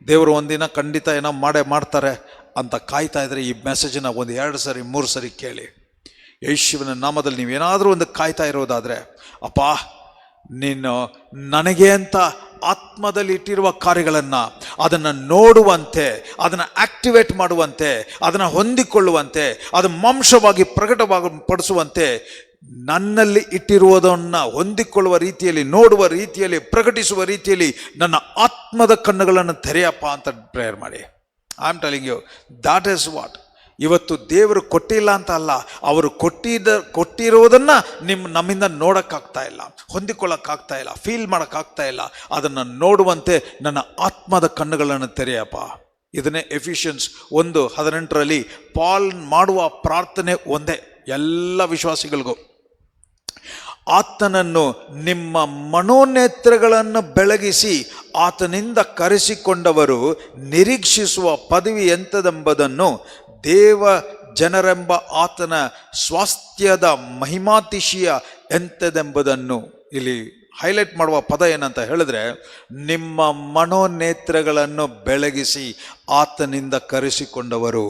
ದೇವರು ಒಂದಿನ ಖಂಡಿತ ಏನೋ ಮಾಡ್ತಾರೆ ಅಂತ ಕಾಯ್ತಾ ಇದ್ದರೆ ಈ ಮೆಸೇಜನ್ನ 1 2 ಸರಿ 3 ಸರಿ ಕೇಳಿ. ಯೇಸುವಿನ ನಾಮದಲ್ಲಿ ನೀವೇನಾದರೂ ಒಂದು ಕಾಯ್ತಾ ಇರೋದಾದರೆ, ಅಪ್ಪ ನೀನು ನನಗೆ ಅಂತ ಆತ್ಮದಲ್ಲಿ ಇಟ್ಟಿರುವ ಕಾರ್ಯಗಳನ್ನು ಅದನ್ನು ನೋಡುವಂತೆ, ಅದನ್ನು ಆಕ್ಟಿವೇಟ್ ಮಾಡುವಂತೆ, ಅದನ್ನು ಹೊಂದಿಕೊಳ್ಳುವಂತೆ, ಅದು ಮಾಂಸವಾಗಿ ಪಡಿಸುವಂತೆ ನನ್ನಲ್ಲಿ ಇಟ್ಟಿರುವುದನ್ನು ಹೊಂದಿಕೊಳ್ಳುವ ರೀತಿಯಲ್ಲಿ, ನೋಡುವ ರೀತಿಯಲ್ಲಿ, ಪ್ರಕಟಿಸುವ ರೀತಿಯಲ್ಲಿ ನನ್ನ ಆತ್ಮದ ಕಣ್ಣುಗಳನ್ನು ತೆರೆಯಪ್ಪ ಅಂತ ಪ್ರೇಯರ್ ಮಾಡಿ. I am telling you, that is what. ಇವತ್ತು ದೇವರು ಕೊಟ್ಟಿಲ್ಲ ಅಂತ ಅಲ್ಲ, ಅವರು ಕೊಟ್ಟಿರೋದನ್ನು ನಮ್ಮಿಂದ ನೋಡೋಕ್ಕಾಗ್ತಾ ಇಲ್ಲ, ಹೊಂದಿಕೊಳ್ಳೋಕ್ಕಾಗ್ತಾ ಇಲ್ಲ, ಫೀಲ್ ಮಾಡೋಕ್ಕಾಗ್ತಾ ಇಲ್ಲ. ಅದನ್ನು ನೋಡುವಂತೆ ನನ್ನ ಆತ್ಮದ ಕಣ್ಣುಗಳನ್ನು ತೆರೆಯಪ್ಪ. ಇದನ್ನೇ ಎಫಿಷಿಯನ್ಸ್ 1:18 ಪಾಲ್ ಮಾಡುವ ಪ್ರಾರ್ಥನೆ ಒಂದೇ ಎಲ್ಲ ವಿಶ್ವಾಸಿಗಳಿಗೂ. ಆತನನ್ನು ನಿಮ್ಮ ಮನೋನೇತ್ರಗಳನ್ನು ಬೆಳಗಿಸಿ ಆತನಿಂದ ಕರೆಸಿಕೊಂಡವರು ನಿರೀಕ್ಷಿಸುವ ಪದವಿ ಎಂಥದೆಂಬುದನ್ನು ದೇವ ಜನರೆಂಬ ಆತನ ಸ್ವಾಸ್ಥ್ಯದ ಮಹಿಮಾತಿಶಯ ಎಂಥದೆಂಬುದನ್ನು. ಇಲ್ಲಿ ಹೈಲೈಟ್ ಮಾಡುವ ಪದ ಏನಂತ ಹೇಳಿದ್ರೆ, ನಿಮ್ಮ ಮನೋನೇತ್ರಗಳನ್ನು ಬೆಳಗಿಸಿ ಆತನಿಂದ ಕರೆಸಿಕೊಂಡವರು.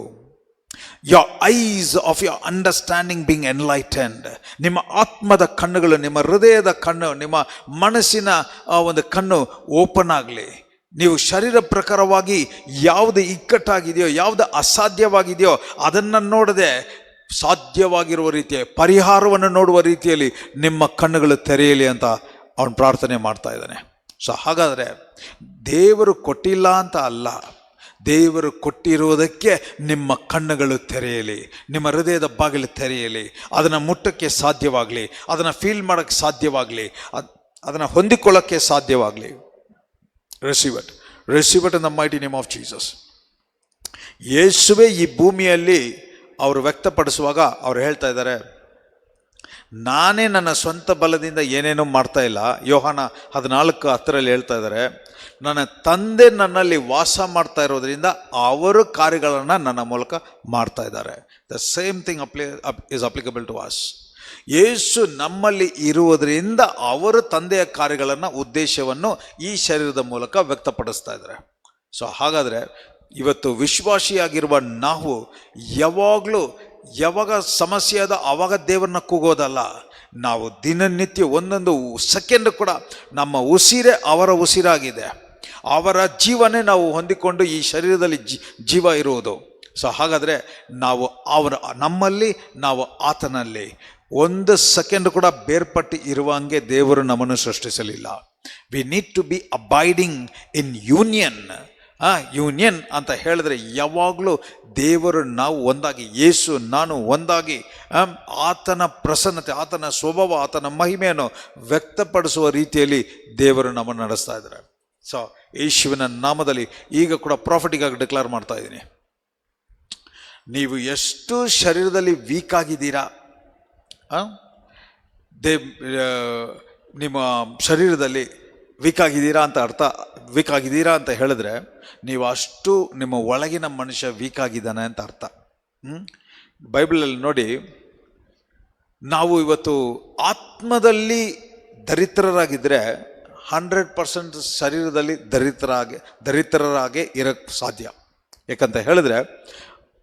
Your eyes of your understanding being enlightened. ನಿಮ್ಮ ಆತ್ಮದ ಕಣ್ಣುಗಳು, ನಿಮ್ಮ ಹೃದಯದ ಕಣ್ಣು, ನಿಮ್ಮ ಮನಸ್ಸಿನ ಒಂದು ಕಣ್ಣು ಓಪನ್ ಆಗಲಿ. ನೀವು ಶರೀರ ಪ್ರಕಾರವಾಗಿ ಯಾವುದು ಇಕ್ಕಟ್ಟಾಗಿದೆಯೋ, ಯಾವುದು ಅಸಾಧ್ಯವಾಗಿದೆಯೋ ಅದನ್ನು ನೋಡದೆ ಸಾಧ್ಯವಾಗಿರುವ ರೀತಿಯ ಪರಿಹಾರವನ್ನು ನೋಡುವ ರೀತಿಯಲ್ಲಿ ನಿಮ್ಮ ಕಣ್ಣುಗಳು ತೆರೆಯಲಿ ಅಂತ ಅವನು ಪ್ರಾರ್ಥನೆ ಮಾಡ್ತಾ ಇದ್ದಾನೆ. ಸೊ ಹಾಗಾದರೆ ದೇವರು ಕೊಟ್ಟಿಲ್ಲ ಅಂತ ಅಲ್ಲ, ದೇವರು ಕೊಟ್ಟಿರುವುದಕ್ಕೆ ನಿಮ್ಮ ಕಣ್ಣುಗಳು ತೆರೆಯಲಿ, ನಿಮ್ಮ ಹೃದಯದ ಬಾಗಿಲು ತೆರೆಯಲಿ, ಅದನ್ನು ಮುಟ್ಟಕ್ಕೆ ಸಾಧ್ಯವಾಗಲಿ, ಅದನ್ನು ಫೀಲ್ ಮಾಡೋಕ್ಕೆ ಸಾಧ್ಯವಾಗಲಿ, ಅದನ್ನು ಹೊಂದಿಕೊಳ್ಳೋಕ್ಕೆ ಸಾಧ್ಯವಾಗಲಿ. Receive it in the mighty name of Jesus. ಯೇಸುವೇ ಈ ಭೂಮಿಯಲ್ಲಿ ಅವರು ವ್ಯಕ್ತಪಡಿಸುವಾಗ ಅವರು ಹೇಳ್ತಾ ಇದ್ದಾರೆ, ನಾನೇ ನನ್ನ ಸ್ವಂತ ಬಲದಿಂದ ಏನೇನೂ ಮಾಡ್ತಾ ಇಲ್ಲ. ಯೋಹಾನ 14:10 ಹೇಳ್ತಾ ಇದ್ದಾರೆ, ನನ್ನ ತಂದೆ ನನ್ನಲ್ಲಿ ವಾಸ ಮಾಡ್ತಾ ಇರೋದ್ರಿಂದ ಅವರು ಕಾರ್ಯಗಳನ್ನು ನನ್ನ ಮೂಲಕ ಮಾಡ್ತಾ ಇದ್ದಾರೆ. The same thing is applicable to us. ಯೇಸು ನಮ್ಮಲ್ಲಿ ಇರುವುದರಿಂದ ಅವರು ತಂದೆಯ ಕಾರ್ಯಗಳನ್ನು, ಉದ್ದೇಶವನ್ನು ಈ ಶರೀರದ ಮೂಲಕ ವ್ಯಕ್ತಪಡಿಸ್ತಾ ಇದ್ದಾರೆ. ಸೊ ಹಾಗಾದರೆ ಇವತ್ತು ವಿಶ್ವಾಸಿಯಾಗಿರುವ ನಾವು ಯಾವಾಗ ಸಮಸ್ಯೆ ಅದ ಆವಾಗ ದೇವರನ್ನ ಕೂಗೋದಲ್ಲ. ನಾವು ದಿನನಿತ್ಯ ಒಂದೊಂದು ಸೆಕೆಂಡ್ ಕೂಡ ನಮ್ಮ ಉಸಿರೇ ಅವರ ಉಸಿರಾಗಿದೆ, ಅವರ ಜೀವನೇ ನಾವು ಹೊಂದಿಕೊಂಡು ಈ ಶರೀರದಲ್ಲಿ ಜೀವ ಇರುವುದು. ಸೊ ಹಾಗಾದರೆ ನಾವು ನಮ್ಮಲ್ಲಿ, ನಾವು ಆತನಲ್ಲಿ ಒಂದು ಸೆಕೆಂಡ್ ಕೂಡ ಬೇರ್ಪಟ್ಟು ಇರುವಂಗೆ ದೇವರು ನಮ್ಮನ್ನು ಸೃಷ್ಟಿಸಲಿಲ್ಲ. We need to be abiding in union. Union ಅಂತ ಹೇಳಿದ್ರೆ ಯಾವಾಗಲೂ ದೇವರು ನಾವು ಒಂದಾಗಿ, ಯೇಸು ನಾನು ಒಂದಾಗಿ ಆತನ ಪ್ರಸನ್ನತೆ, ಆತನ ಸ್ವಭಾವ, ಆತನ ಮಹಿಮೆಯನ್ನು ವ್ಯಕ್ತಪಡಿಸುವ ರೀತಿಯಲ್ಲಿ ದೇವರು ನಮ್ಮನ್ನು ನಡೆಸ್ತಾ ಇದ್ದಾರೆ. ಸೊ ಯೇಸುವಿನ ನಾಮದಲ್ಲಿ ಈಗ ಕೂಡ ಪ್ರಾಫಿಟಿಗಾಗಿ ಡಿಕ್ಲೇರ್ ಮಾಡ್ತಾ ಇದ್ದೀನಿ, ನೀವು ಎಷ್ಟು ಶರೀರದಲ್ಲಿ ವೀಕ್ ಆಗಿದ್ದೀರಾ, ನಿಮ್ಮ ಶರೀರದಲ್ಲಿ ವೀಕ್ ಆಗಿದ್ದೀರಾ ಅಂತ ಹೇಳಿದ್ರೆ ನೀವು ಅಷ್ಟು ನಿಮ್ಮ ಒಳಗಿನ ಮನುಷ್ಯ ವೀಕ್ ಆಗಿದ್ದಾನೆ ಅಂತ ಅರ್ಥ. ಬೈಬಲಲ್ಲಿ ನೋಡಿ, ನಾವು ಇವತ್ತು ಆತ್ಮದಲ್ಲಿ ದರಿದ್ರರಾಗಿದ್ದರೆ 100% ಶರೀರದಲ್ಲಿ ದರಿದ್ರರಾಗೆ ಇರೋಕ್ಕೆ ಸಾಧ್ಯ. ಯಾಕಂತ ಹೇಳಿದ್ರೆ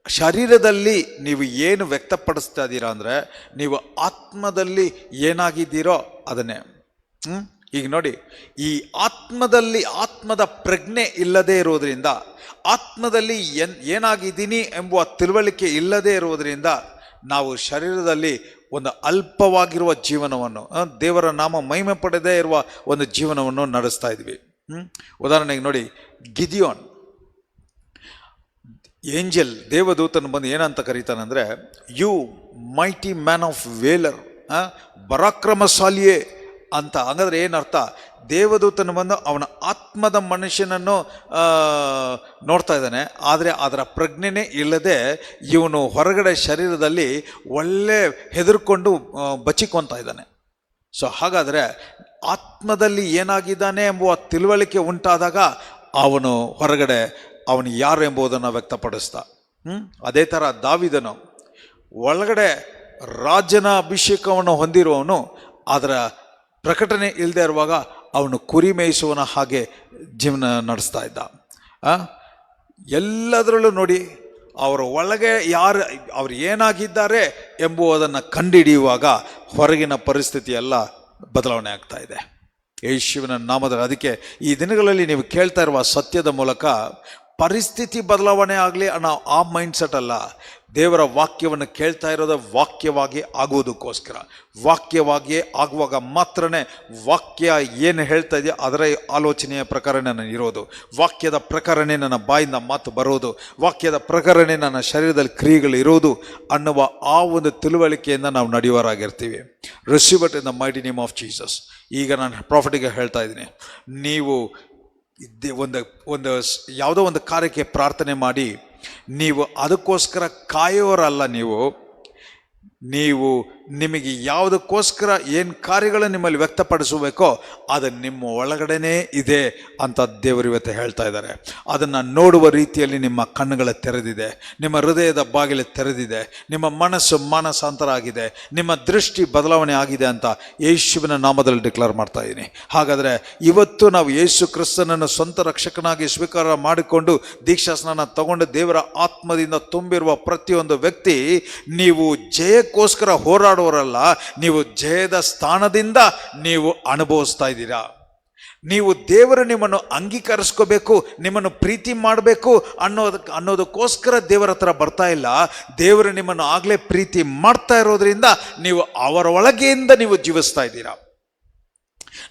ಶರೀರದಲ್ಲಿ ನೀವು ಏನು ವ್ಯಕ್ತಪಡಿಸ್ತಾ ಇದ್ದೀರಾ ಅಂದರೆ ನೀವು ಆತ್ಮದಲ್ಲಿ ಏನಾಗಿದ್ದೀರೋ ಅದನ್ನೇ. ಈಗ ನೋಡಿ, ಈ ಆತ್ಮದ ಪ್ರಜ್ಞೆ ಇಲ್ಲದೆ ಇರೋದರಿಂದ, ಆತ್ಮದಲ್ಲಿ ಏನಾಗಿದ್ದೀನಿ ಎಂಬುವ ತಿಳುವಳಿಕೆ ಇಲ್ಲದೆ ಇರುವುದರಿಂದ ನಾವು ಶರೀರದಲ್ಲಿ ಒಂದು ಅಲ್ಪವಾಗಿರುವ ಜೀವನವನ್ನು, ದೇವರ ನಾಮ ಮಹಿಮೆ ಪಡೆದೇ ಇರುವ ಒಂದು ಜೀವನವನ್ನು ನಡೆಸ್ತಾ ಇದ್ವಿ. ಉದಾಹರಣೆಗೆ ನೋಡಿ, ಗಿದಿಯೋನ್ ಏಂಜಲ್, ದೇವದೂತನ ಬಂದು ಏನಂತ ಕರೀತಾನಂದರೆ, ಯು ಮೈಟಿ ಮ್ಯಾನ್ ಆಫ್ ವೇಲರ್, ಪರಾಕ್ರಮಶಾಲಿಯೇ ಅಂತ. ಹಾಗಾದ್ರೆ ಏನರ್ಥ? ದೇವದೂತನು ಬಂದು ಅವನ ಆತ್ಮದ ಮನುಷ್ಯನನ್ನು ನೋಡ್ತಾ ಇದ್ದಾನೆ, ಆದರೆ ಅದರ ಪ್ರಜ್ಞೆನೇ ಇಲ್ಲದೆ ಇವನು ಹೊರಗಡೆ ಶರೀರದಲ್ಲಿ ಒಳ್ಳೆ ಹೆದರ್ಕೊಂಡು ಬಚ್ಚಿಕೊತಾ ಇದ್ದಾನೆ. ಸೊ ಹಾಗಾದರೆ ಆತ್ಮದಲ್ಲಿ ಏನಾಗಿದ್ದಾನೆ ಎಂಬುವ ತಿಳುವಳಿಕೆ ಉಂಟಾದಾಗ ಅವನು ಹೊರಗಡೆ ಅವನು ಯಾರು ಎಂಬುದನ್ನು ವ್ಯಕ್ತಪಡಿಸ್ದ. ಅದೇ ಥರ ದಾವಿದನು ಒಳಗಡೆ ರಾಜನ ಅಭಿಷೇಕವನ್ನು ಹೊಂದಿರುವವನು, ಅದರ ಪ್ರಕಟಣೆ ಇಲ್ಲದೆ ಇರುವಾಗ ಅವನು ಕುರಿ ಮೇಯಿಸುವನ ಹಾಗೆ ಜೀವನ ನಡೆಸ್ತಾ ಇದ್ದ. ಎಲ್ಲದರಲ್ಲೂ ನೋಡಿ, ಅವರ ಒಳಗೆ ಅವರು ಏನಾಗಿದ್ದಾರೆ ಎಂಬುದನ್ನು ಕಂಡುಹಿಡಿಯುವಾಗ ಹೊರಗಿನ ಪರಿಸ್ಥಿತಿ ಎಲ್ಲ ಬದಲಾವಣೆ ಆಗ್ತಾ ಇದೆ ಯೇಸುವಿನ ನಾಮದಲ್ಲಿ. ಅದಕ್ಕೆ ಈ ದಿನಗಳಲ್ಲಿ ನೀವು ಕೇಳ್ತಾ ಇರುವ ಸತ್ಯದ ಮೂಲಕ ಪರಿಸ್ಥಿತಿ ಬದಲಾವಣೆ ಆಗಲಿ ಅನ್ನೋ ಆ ಮೈಂಡ್ಸೆಟ್ ಅಲ್ಲ. ದೇವರ ವಾಕ್ಯವನ್ನು ಕೇಳ್ತಾ ಇರೋದು ವಾಕ್ಯವಾಗಿ ಆಗುವುದಕ್ಕೋಸ್ಕರ. ವಾಕ್ಯವಾಗಿ ಆಗುವಾಗ ಮಾತ್ರನೇ ವಾಕ್ಯ ಏನು ಹೇಳ್ತಾ ಇದೆಯೋ ಅದರ ಆಲೋಚನೆಯ ಪ್ರಕಾರನೇ ನಾನು ಇರೋದು, ವಾಕ್ಯದ ಪ್ರಕಾರನೇ ನನ್ನ ಬಾಯಿಂದ ಮಾತು ಬರೋದು, ವಾಕ್ಯದ ಪ್ರಕಾರನೇ ನನ್ನ ಶರೀರದಲ್ಲಿ ಕ್ರಿಯೆಗಳು ಇರೋದು ಅನ್ನುವ ಆ ಒಂದು ತಿಳುವಳಿಕೆಯಿಂದ ನಾವು ನಡೆಯುವರಾಗಿರ್ತೀವಿ. Receive it in the mighty name of Jesus. ಈಗ ನಾನು ಪ್ರಾಫಿಟಿಗೆ ಹೇಳ್ತಾ ಇದ್ದೀನಿ, ನೀವು ಒಂದು ಒಂದು ಯಾವುದೋ ಒಂದು ಕಾರ್ಯಕ್ಕೆ ಪ್ರಾರ್ಥನೆ ಮಾಡಿ ನೀವು ಅದಕ್ಕೋಸ್ಕರ ಕಾಯೋರಲ್ಲ. ನೀವು ನಿಮಗೆ ಯಾವುದಕ್ಕೋಸ್ಕರ ಏನು ಕಾರ್ಯಗಳು ನಿಮ್ಮಲ್ಲಿ ವ್ಯಕ್ತಪಡಿಸಬೇಕೋ ಅದು ನಿಮ್ಮ ಒಳಗಡೆನೇ ಇದೆ ಅಂತ ದೇವರು ಇವತ್ತು ಹೇಳ್ತಾ ಇದ್ದಾರೆ. ಅದನ್ನು ನೋಡುವ ರೀತಿಯಲ್ಲಿ ನಿಮ್ಮ ಕಣ್ಣುಗಳು ತೆರೆದಿದೆ, ನಿಮ್ಮ ಹೃದಯದ ಬಾಗಿಲು ತೆರೆದಿದೆ, ನಿಮ್ಮ ಮನಸ್ಸು ಮಾನಸಾಂತರ ಆಗಿದೆ, ನಿಮ್ಮ ದೃಷ್ಟಿ ಬದಲಾವಣೆ ಆಗಿದೆ ಅಂತ ಯೇಸುವಿನ ನಾಮದಲ್ಲಿ ಡಿಕ್ಲೇರ್ ಮಾಡ್ತಾ ಇದ್ದೀನಿ. ಹಾಗಾದರೆ ಇವತ್ತು ನಾವು ಯೇಸು ಕ್ರಿಸ್ತನನ್ನು ಸ್ವಂತ ರಕ್ಷಕನಾಗಿ ಸ್ವೀಕಾರ ಮಾಡಿಕೊಂಡು ದೀಕ್ಷಾ ಸ್ನಾನ ತಗೊಂಡು ದೇವರ ಆತ್ಮದಿಂದ ತುಂಬಿರುವ ಪ್ರತಿಯೊಂದು ವ್ಯಕ್ತಿ, ನೀವು ಜಯಕ್ಕೋಸ್ಕರ ಹೋರಾಡುವರಲ್ಲ, ನೀವು ಜಯದ ಸ್ಥಾನದಿಂದ ನೀವು ಅನುಭವಿಸ್ತಾ ಇದ್ದೀರಾ. ನೀವು ದೇವರು ನಿಮ್ಮನ್ನು ಅಂಗೀಕರಿಸ್ಕೋಬೇಕು, ನಿಮ್ಮನ್ನು ಪ್ರೀತಿ ಮಾಡಬೇಕು ಅನ್ನೋದಕ್ಕೋಸ್ಕರ ದೇವರ ಹತ್ರ ಬರ್ತಾ ಇಲ್ಲ. ದೇವರು ನಿಮ್ಮನ್ನು ಆಗಲೇ ಪ್ರೀತಿ ಮಾಡ್ತಾ ಇರೋದ್ರಿಂದ ನೀವು ಅವರ ಒಳಗೆಯಿಂದ ನೀವು ಜೀವಿಸ್ತಾ ಇದ್ದೀರಾ.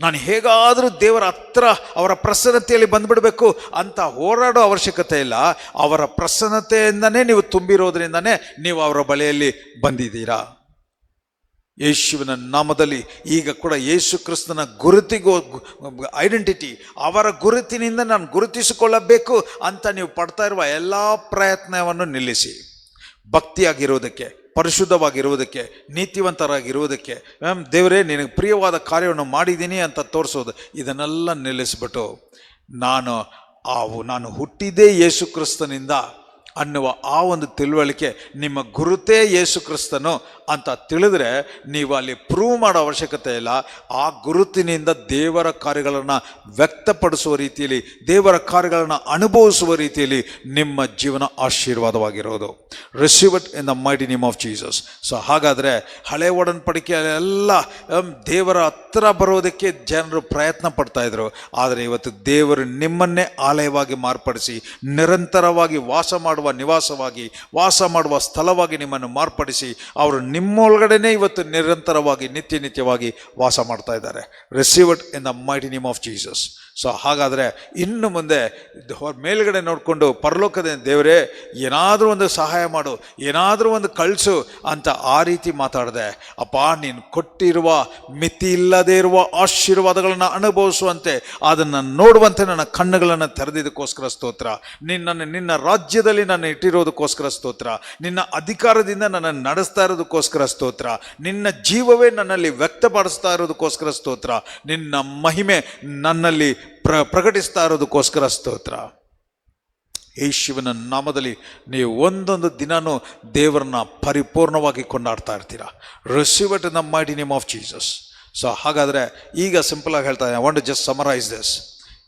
ನಾನು ಹೇಗಾದರೂ ದೇವರ ಹತ್ರ ಅವರ ಪ್ರಸನ್ನತೆಯಲ್ಲಿ ಬಂದುಬಿಡಬೇಕು ಅಂತ ಹೋರಾಡೋ ಅವಶ್ಯಕತೆ ಇಲ್ಲ. ಅವರ ಪ್ರಸನ್ನತೆಯಿಂದನೇ ನೀವು ತುಂಬಿರೋದ್ರಿಂದನೇ ನೀವು ಅವರ ಬಳಿಯಲ್ಲಿ ಬಂದಿದ್ದೀರಾ. ಯೇಸುವಿನ ನಾಮದಲ್ಲಿ ಈಗ ಕೂಡ ಯೇಸು ಕ್ರಿಸ್ತನ ಗುರುತಿಗೋ ಐಡೆಂಟಿಟಿ, ಅವರ ಗುರುತಿನಿಂದ ನಾನು ಗುರುತಿಸಿಕೊಳ್ಳಬೇಕು ಅಂತ ನೀವು ಪಡ್ತಾ ಇರುವ ಎಲ್ಲ ಪ್ರಯತ್ನವನ್ನು ನಿಲ್ಲಿಸಿ, ಭಕ್ತಿಯಾಗಿರೋದಕ್ಕೆ, ಪರಿಶುದ್ಧವಾಗಿರುವುದಕ್ಕೆ, ನೀತಿವಂತರಾಗಿರುವುದಕ್ಕೆ, ದೇವರೇ ನಿನಗೆ ಪ್ರಿಯವಾದ ಕಾರ್ಯವನ್ನು ಮಾಡಿದ್ದೀನಿ ಅಂತ ತೋರಿಸೋದು, ಇದನ್ನೆಲ್ಲ ನಿಲ್ಲಿಸ್ಬಿಟ್ಟು ನಾನು ಹುಟ್ಟಿದ್ದೇ ಯೇಸು ಕ್ರಿಸ್ತನಿಂದ ಅನ್ನುವ ಆ ಒಂದು ತಿಳುವಳಿಕೆ, ನಿಮ್ಮ ಗುರುತೇ ಯೇಸು ಕ್ರಿಸ್ತನು ಅಂತ ತಿಳಿದ್ರೆ ನೀವು ಅಲ್ಲಿ ಪ್ರೂವ್ ಮಾಡೋ ಅವಶ್ಯಕತೆ ಇಲ್ಲ. ಆ ಗುರುತಿನಿಂದ ದೇವರ ಕಾರ್ಯಗಳನ್ನು ವ್ಯಕ್ತಪಡಿಸುವ ರೀತಿಯಲ್ಲಿ, ದೇವರ ಕಾರ್ಯಗಳನ್ನು ಅನುಭವಿಸುವ ರೀತಿಯಲ್ಲಿ ನಿಮ್ಮ ಜೀವನ ಆಶೀರ್ವಾದವಾಗಿರೋದು. Receive it in the mighty name of Jesus. So ಹಾಗಾದರೆ ಹಳೆ ಒಡன்பಡಿಕೆಯಲ್ಲೆಲ್ಲ ದೇವರ ಹತ್ರ ಬರೋದಕ್ಕೆ ಜನರು ಪ್ರಯತ್ನ ಪಡ್ತಾ ಇದ್ರು. ಆದರೆ ಇವತ್ತು ದೇವರು ನಿಮ್ಮನ್ನೇ ಆಲಯವಾಗಿ ಮಾರ್ಪಡಿಸಿ, ನಿರಂತರವಾಗಿ ವಾಸ ಮಾಡುವ ಸ್ಥಳವಾಗಿ ನಿಮ್ಮನ್ನು ಮಾರ್ಪಡಿಸಿ, ಅವರು ನಿಮ್ಮೊಳಗಡೆನೇ ಇವತ್ತು ನಿರಂತರವಾಗಿ ನಿತ್ಯವಾಗಿ ವಾಸ ಮಾಡ್ತಾ ಇದ್ದಾರೆ. Receive it in the mighty name of Jesus. So ಹಾಗಾದರೆ ಇನ್ನು ಮುಂದೆ ಮೇಲ್ಗಡೆ ನೋಡಿಕೊಂಡು ಪರಲೋಕದ ದೇವರೇ ಏನಾದರೂ ಒಂದು ಸಹಾಯ ಮಾಡು, ಏನಾದರೂ ಒಂದು ಕಳಿಸು ಅಂತ ಆ ರೀತಿ ಮಾತಾಡಿದೆ. ಅಪ್ಪ, ನೀನು ಕೊಟ್ಟಿರುವ ಮಿತಿ ಇಲ್ಲದೇ ಇರುವ ಆಶೀರ್ವಾದಗಳನ್ನು ಅನುಭವಿಸುವಂತೆ, ಅದನ್ನು ನೋಡುವಂತೆ ನನ್ನ ಕಣ್ಣುಗಳನ್ನು ತೆರೆದಿದ್ದಕ್ಕೋಸ್ಕರ ಸ್ತೋತ್ರ. ನಿನ್ನ ರಾಜ್ಯದಲ್ಲಿ ನನ್ನ ಇಟ್ಟಿರೋದಕ್ಕೋಸ್ಕರ ಸ್ತೋತ್ರ. ನಿನ್ನ ಅಧಿಕಾರದಿಂದ ನನ್ನನ್ನು ನಡೆಸ್ತಾ ಇರೋದಕ್ಕೋಸ್ಕರ ಸ್ತೋತ್ರ. ನಿನ್ನ ಜೀವವೇ ನನ್ನಲ್ಲಿ ವ್ಯಕ್ತಪಡಿಸ್ತಾ ಇರೋದಕ್ಕೋಸ್ಕರ ಸ್ತೋತ್ರ. ನಿನ್ನ ಮಹಿಮೆ ನನ್ನಲ್ಲಿ ಪ್ರಕಟಿಸ್ತಾ ಇರೋದಕ್ಕೋಸ್ಕರ ಸ್ತೋತ್ರ. ಯೇಸುವಿನ ನಾಮದಲ್ಲಿ ನೀವು ಒಂದೊಂದು ದಿನನೂ ದೇವರನ್ನ ಪರಿಪೂರ್ಣವಾಗಿ ಕೊಂಡಾಡ್ತಾ ಇರ್ತೀರಾ. Receive it in the mighty name of Jesus. So ಹಾಗಾದರೆ ಈಗ ಸಿಂಪಲ್ ಆಗಿ ಹೇಳ್ತಾ ಇದ್ದೀನಿ, I want to just summarize this.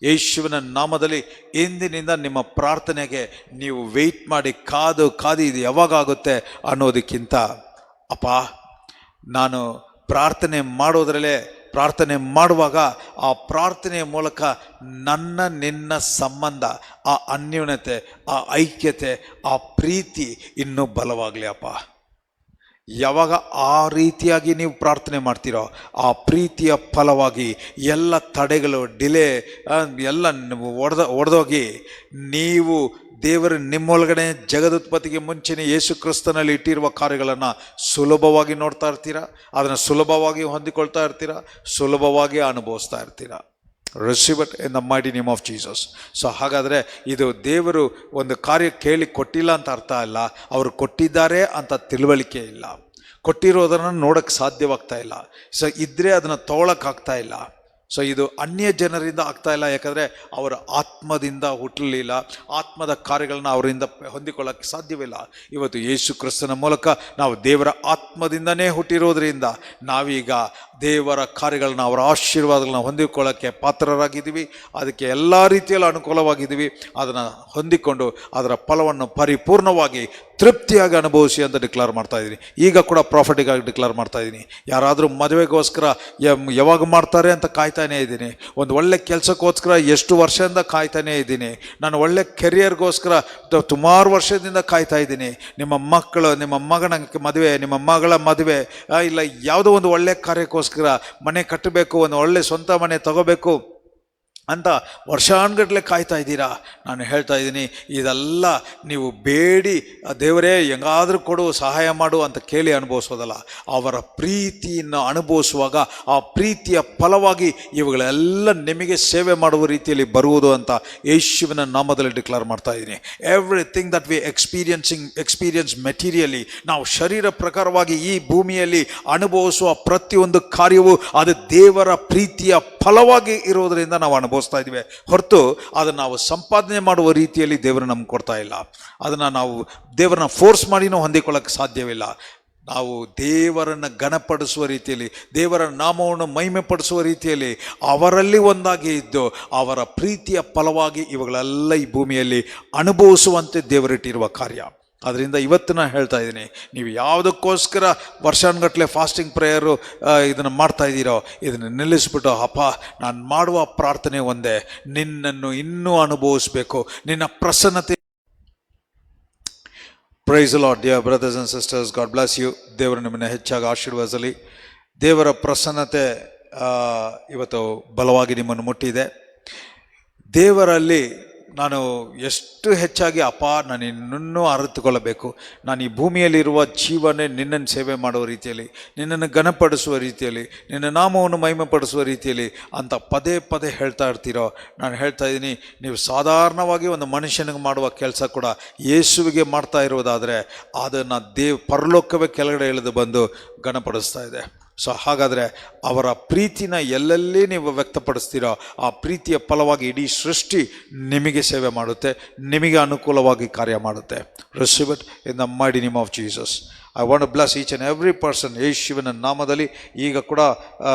ಯೇಸುವಿನ ನಾಮದಲ್ಲಿ ಇಂದಿನಿಂದ ನಿಮ್ಮ ಪ್ರಾರ್ಥನೆಗೆ ನೀವು ವೆಯ್ಟ್ ಮಾಡಿ ಕಾದು ಇದು ಯಾವಾಗುತ್ತೆ ಅನ್ನೋದಕ್ಕಿಂತ, ಅಪ್ಪ, ನಾನು ಪ್ರಾರ್ಥನೆ ಮಾಡುವಾಗ ಆ ಪ್ರಾರ್ಥನೆಯ ಮೂಲಕ ನಿನ್ನ ಸಂಬಂಧ, ಆ ಅನ್ಯೋನ್ಯತೆ, ಆ ಐಕ್ಯತೆ, ಆ ಪ್ರೀತಿ ಇನ್ನೂ ಬಲವಾಗಲಿ ಅಪ್ಪ. ಯಾವಾಗ ಆ ರೀತಿಯಾಗಿ ನೀವು ಪ್ರಾರ್ಥನೆ ಮಾಡ್ತೀರೋ, ಆ ಪ್ರೀತಿಯ ಫಲವಾಗಿ ಎಲ್ಲ ತಡೆಗಳು, ಡಿಲೇ ಎಲ್ಲ ಒಡೆದೋಗಿ ನೀವು ದೇವರು ನಿಮ್ಮೊಳಗಡೆ ಜಗದುತ್ಪತ್ತಿಗೆ ಮುಂಚೆನೇ ಯೇಸು ಕ್ರಿಸ್ತನಲ್ಲಿ ಇಟ್ಟಿರುವ ಕಾರ್ಯಗಳನ್ನು ಸುಲಭವಾಗಿ ನೋಡ್ತಾ ಇರ್ತೀರ, ಅದನ್ನು ಸುಲಭವಾಗಿ ಹೊಂದಿಕೊಳ್ತಾ ಇರ್ತೀರ, ಸುಲಭವಾಗಿ ಅನುಭವಿಸ್ತಾ ಇರ್ತೀರ. Receive it in the mighty name of Jesus. So ಹಾಗಾದರೆ ಇದು ದೇವರು ಒಂದು ಕಾರ್ಯ ಕೇಳಿ ಕೊಟ್ಟಿಲ್ಲ ಅಂತ ಅರ್ಥ ಇಲ್ಲ, ಅವರು ಕೊಟ್ಟಿದ್ದಾರೆ ಅಂತ ತಿಳುವಳಿಕೆ ಇಲ್ಲ, ಕೊಟ್ಟಿರೋದನ್ನು ನೋಡೋಕ್ಕೆ ಸಾಧ್ಯವಾಗ್ತಾ ಇಲ್ಲ. ಸೊ ಇದ್ದರೆ ಅದನ್ನು ತೊಗೊಳಕ್ಕಾಗ್ತಾ ಇಲ್ಲ. ಸೊ ಇದು ಅನ್ಯ ಜನರಿಂದ ಆಗ್ತಾ ಇಲ್ಲ, ಯಾಕಂದರೆ ಅವರ ಆತ್ಮದಿಂದ ಹುಟ್ಟಲಿಲ್ಲ, ಆತ್ಮದ ಕಾರ್ಯಗಳನ್ನ ಅವರಿಂದ ಹೊಂದಿಕೊಳ್ಳೋಕ್ಕೆ ಸಾಧ್ಯವಿಲ್ಲ. ಇವತ್ತು ಯೇಸು ಕ್ರಿಸ್ತನ ಮೂಲಕ ನಾವು ದೇವರ ಆತ್ಮದಿಂದನೇ ಹುಟ್ಟಿರೋದ್ರಿಂದ ನಾವೀಗ ದೇವರ ಕಾರ್ಯಗಳನ್ನ, ಅವರ ಆಶೀರ್ವಾದಗಳನ್ನ ಹೊಂದಿಕೊಳ್ಳೋಕ್ಕೆ ಪಾತ್ರರಾಗಿದ್ದೀವಿ. ಅದಕ್ಕೆ ಎಲ್ಲ ರೀತಿಯಲ್ಲಿ ಅನುಕೂಲವಾಗಿದ್ದೀವಿ. ಅದನ್ನು ಹೊಂದಿಕೊಂಡು ಅದರ ಫಲವನ್ನು ಪರಿಪೂರ್ಣವಾಗಿ ತೃಪ್ತಿಯಾಗಿ ಅನುಭವಿಸಿ ಅಂತ ಡಿಕ್ಲೇರ್ ಮಾಡ್ತಾ ಇದ್ದೀನಿ. ಈಗ ಕೂಡ ಪ್ರಾಫಿಟಿಗಾಗಿ ಡಿಕ್ಲೇರ್ ಮಾಡ್ತಾ ಇದ್ದೀನಿ. ಯಾರಾದರೂ ಮದುವೆಗೋಸ್ಕರ ಯಾವಾಗ ಮಾಡ್ತಾರೆ ಅಂತ ಕಾಯ್ತಾನೇ ಇದ್ದೀನಿ. ಒಂದು ಒಳ್ಳೆ ಕೆಲಸಕ್ಕೋಸ್ಕರ ಎಷ್ಟು ವರ್ಷದಿಂದ ಕಾಯ್ತಾನೇ ಇದ್ದೀನಿ. ನಾನು ಒಳ್ಳೆ ಕೆರಿಯರ್ಗೋಸ್ಕರ ಸುಮಾರು ವರ್ಷದಿಂದ ಕಾಯ್ತಾ ಇದ್ದೀನಿ. ನಿಮ್ಮ ಮಕ್ಕಳು, ನಿಮ್ಮ ಮಗನ ಮದುವೆ, ನಿಮ್ಮ ಮಗಳ ಮದುವೆ, ಇಲ್ಲ ಯಾವುದೋ ಒಂದು ಒಳ್ಳೆ ಕಾರ್ಯಕ್ಕೋಸ್ಕರ ಮನೆ ಕಟ್ಟಬೇಕು, ಒಂದು ಒಳ್ಳೆ ಸ್ವಂತ ಮನೆ ತಗೋಬೇಕು, ಅಂತ ವರ್ಷಾನುಗಟ್ಟಲೆ ಕಾಯ್ತಾ ಇದ್ದೀರಾ. ನಾನು ಹೇಳ್ತಾ ಇದ್ದೀನಿ, ಇದೆಲ್ಲ ನೀವು ಬೇಡಿ ದೇವರೇ ಹೆಂಗಾದರೂ ಕೊಡು, ಸಹಾಯ ಮಾಡು ಅಂತ ಕೇಳಿ ಅನುಭವಿಸೋದಲ್ಲ. ಅವರ ಪ್ರೀತಿಯನ್ನು ಅನುಭವಿಸುವಾಗ ಆ ಪ್ರೀತಿಯ ಫಲವಾಗಿ ಇವುಗಳೆಲ್ಲ ನಿಮಗೆ ಸೇವೆ ಮಾಡುವ ರೀತಿಯಲ್ಲಿ ಬರುವುದು ಅಂತ ಯೇಸುವಿನ ನಾಮದಲ್ಲಿ ಡಿಕ್ಲೇರ್ ಮಾಡ್ತಾ ಇದ್ದೀನಿ. ಎವ್ರಿಥಿಂಗ್ ದಟ್ ವಿ ಎಕ್ಸ್ಪೀರಿಯನ್ಸ್ ಮೆಟೀರಿಯಲಿ, ನಾವು ಶರೀರ ಪ್ರಕಾರವಾಗಿ ಈ ಭೂಮಿಯಲ್ಲಿ ಅನುಭವಿಸುವ ಪ್ರತಿಯೊಂದು ಕಾರ್ಯವು ಅದು ದೇವರ ಪ್ರೀತಿಯ ಫಲವಾಗಿ ಇರೋದರಿಂದ ನಾವು ಅನುಭವಿಸ್ತಾ ಇದ್ದೀವಿ ಹೊರತು ಅದನ್ನು ನಾವು ಸಂಪಾದನೆ ಮಾಡುವ ರೀತಿಯಲ್ಲಿ ದೇವರು ನಮ್ಗೆ ಕೊಡ್ತಾ ಇಲ್ಲ. ಅದನ್ನು ನಾವು ದೇವರನ್ನ ಫೋರ್ಸ್ ಮಾಡಿನೂ ಹೊಂದಿಕೊಳ್ಳೋಕ್ಕೆ ಸಾಧ್ಯವಿಲ್ಲ. ನಾವು ದೇವರನ್ನು ಘನಪಡಿಸುವ ರೀತಿಯಲ್ಲಿ, ದೇವರ ನಾಮವನ್ನು ಮಹಿಮೆಪಡಿಸುವ ರೀತಿಯಲ್ಲಿ ಅವರಲ್ಲಿ ಒಂದಾಗಿ ಇದ್ದು ಅವರ ಪ್ರೀತಿಯ ಫಲವಾಗಿ ಇವುಗಳೆಲ್ಲ ಈ ಭೂಮಿಯಲ್ಲಿ ಅನುಭವಿಸುವಂತೆ ದೇವರಿಟ್ಟಿರುವ ಕಾರ್ಯ. ಅದರಿಂದ ಇವತ್ತು ನಾನು ಹೇಳ್ತಾ ಇದ್ದೀನಿ, ನೀವು ಯಾವುದಕ್ಕೋಸ್ಕರ ವರ್ಷಾನುಗಟ್ಟಲೆ ಫಾಸ್ಟಿಂಗ್ ಪ್ರೇಯರು ಇದನ್ನು ಮಾಡ್ತಾ ಇದ್ದೀರೋ ಇದನ್ನು ನಿಲ್ಲಿಸ್ಬಿಟ್ಟು, ಅಪ್ಪ ನಾನು ಮಾಡುವ ಪ್ರಾರ್ಥನೆ ಒಂದೇ, ನಿನ್ನನ್ನು ಇನ್ನೂ ಅನುಭವಿಸ್ಬೇಕು, ನಿನ್ನ ಪ್ರಸನ್ನತೆ. Praise the Lord dear brothers and sisters, God bless you. ದೇವರು ನಿಮ್ಮನ್ನು ಹೆಚ್ಚಾಗಿ ಆಶೀರ್ವದಿಸಲಿ. ದೇವರ ಪ್ರಸನ್ನತೆ ಇವತ್ತು ಬಲವಾಗಿ ನಿಮ್ಮನ್ನು ಮುಟ್ಟಿದೆ. ದೇವರಲ್ಲಿ ನಾನು ಎಷ್ಟು ಹೆಚ್ಚಾಗಿ, ಅಪ್ಪ ನಾನು ಇನ್ನೂ ಅರಿತುಕೊಳ್ಳಬೇಕು, ನಾನು ಈ ಭೂಮಿಯಲ್ಲಿರುವ ಜೀವನೇ ನಿನ್ನನ್ನು ಸೇವೆ ಮಾಡುವ ರೀತಿಯಲ್ಲಿ, ನಿನ್ನನ್ನು ಘನಪಡಿಸುವ ರೀತಿಯಲ್ಲಿ, ನಿನ್ನ ನಾಮವನ್ನು ಮಹಿಮೆಪಡಿಸುವ ರೀತಿಯಲ್ಲಿ ಅಂತ ಪದೇ ಪದೇ ಹೇಳ್ತಾ ಇರ್ತೀರೋ. ನಾನು ಹೇಳ್ತಾ ಇದ್ದೀನಿ, ನೀವು ಸಾಧಾರಣವಾಗಿ ಒಂದು ಮನುಷ್ಯನಿಗೆ ಮಾಡುವ ಕೆಲಸ ಕೂಡ ಯೇಸುವಿಗೆ ಮಾಡ್ತಾ ಇರುವುದಾದರೆ ಅದನ್ನು ಪರಲೋಕವೇ ಕೆಳಗಡೆ ಇಳಿದು ಬಂದು ಘನಪಡಿಸ್ತಾ ಇದೆ. ಸೊ ಹಾಗಾದರೆ ಅವರ ಪ್ರೀತಿನ ಎಲ್ಲೆಲ್ಲಿ ನೀವು ವ್ಯಕ್ತಪಡಿಸ್ತೀರೋ ಆ ಪ್ರೀತಿಯ ಫಲವಾಗಿ ಇಡೀ ಸೃಷ್ಟಿ ನಿಮಗೆ ಸೇವೆ ಮಾಡುತ್ತೆ, ನಿಮಗೆ ಅನುಕೂಲವಾಗಿ ಕಾರ್ಯ ಮಾಡುತ್ತೆ. Receive it in the mighty name of Jesus. I want to bless each and every person ಯೇಸುವಿನ ನಾಮದಲ್ಲಿ. ಈಗ ಕೂಡ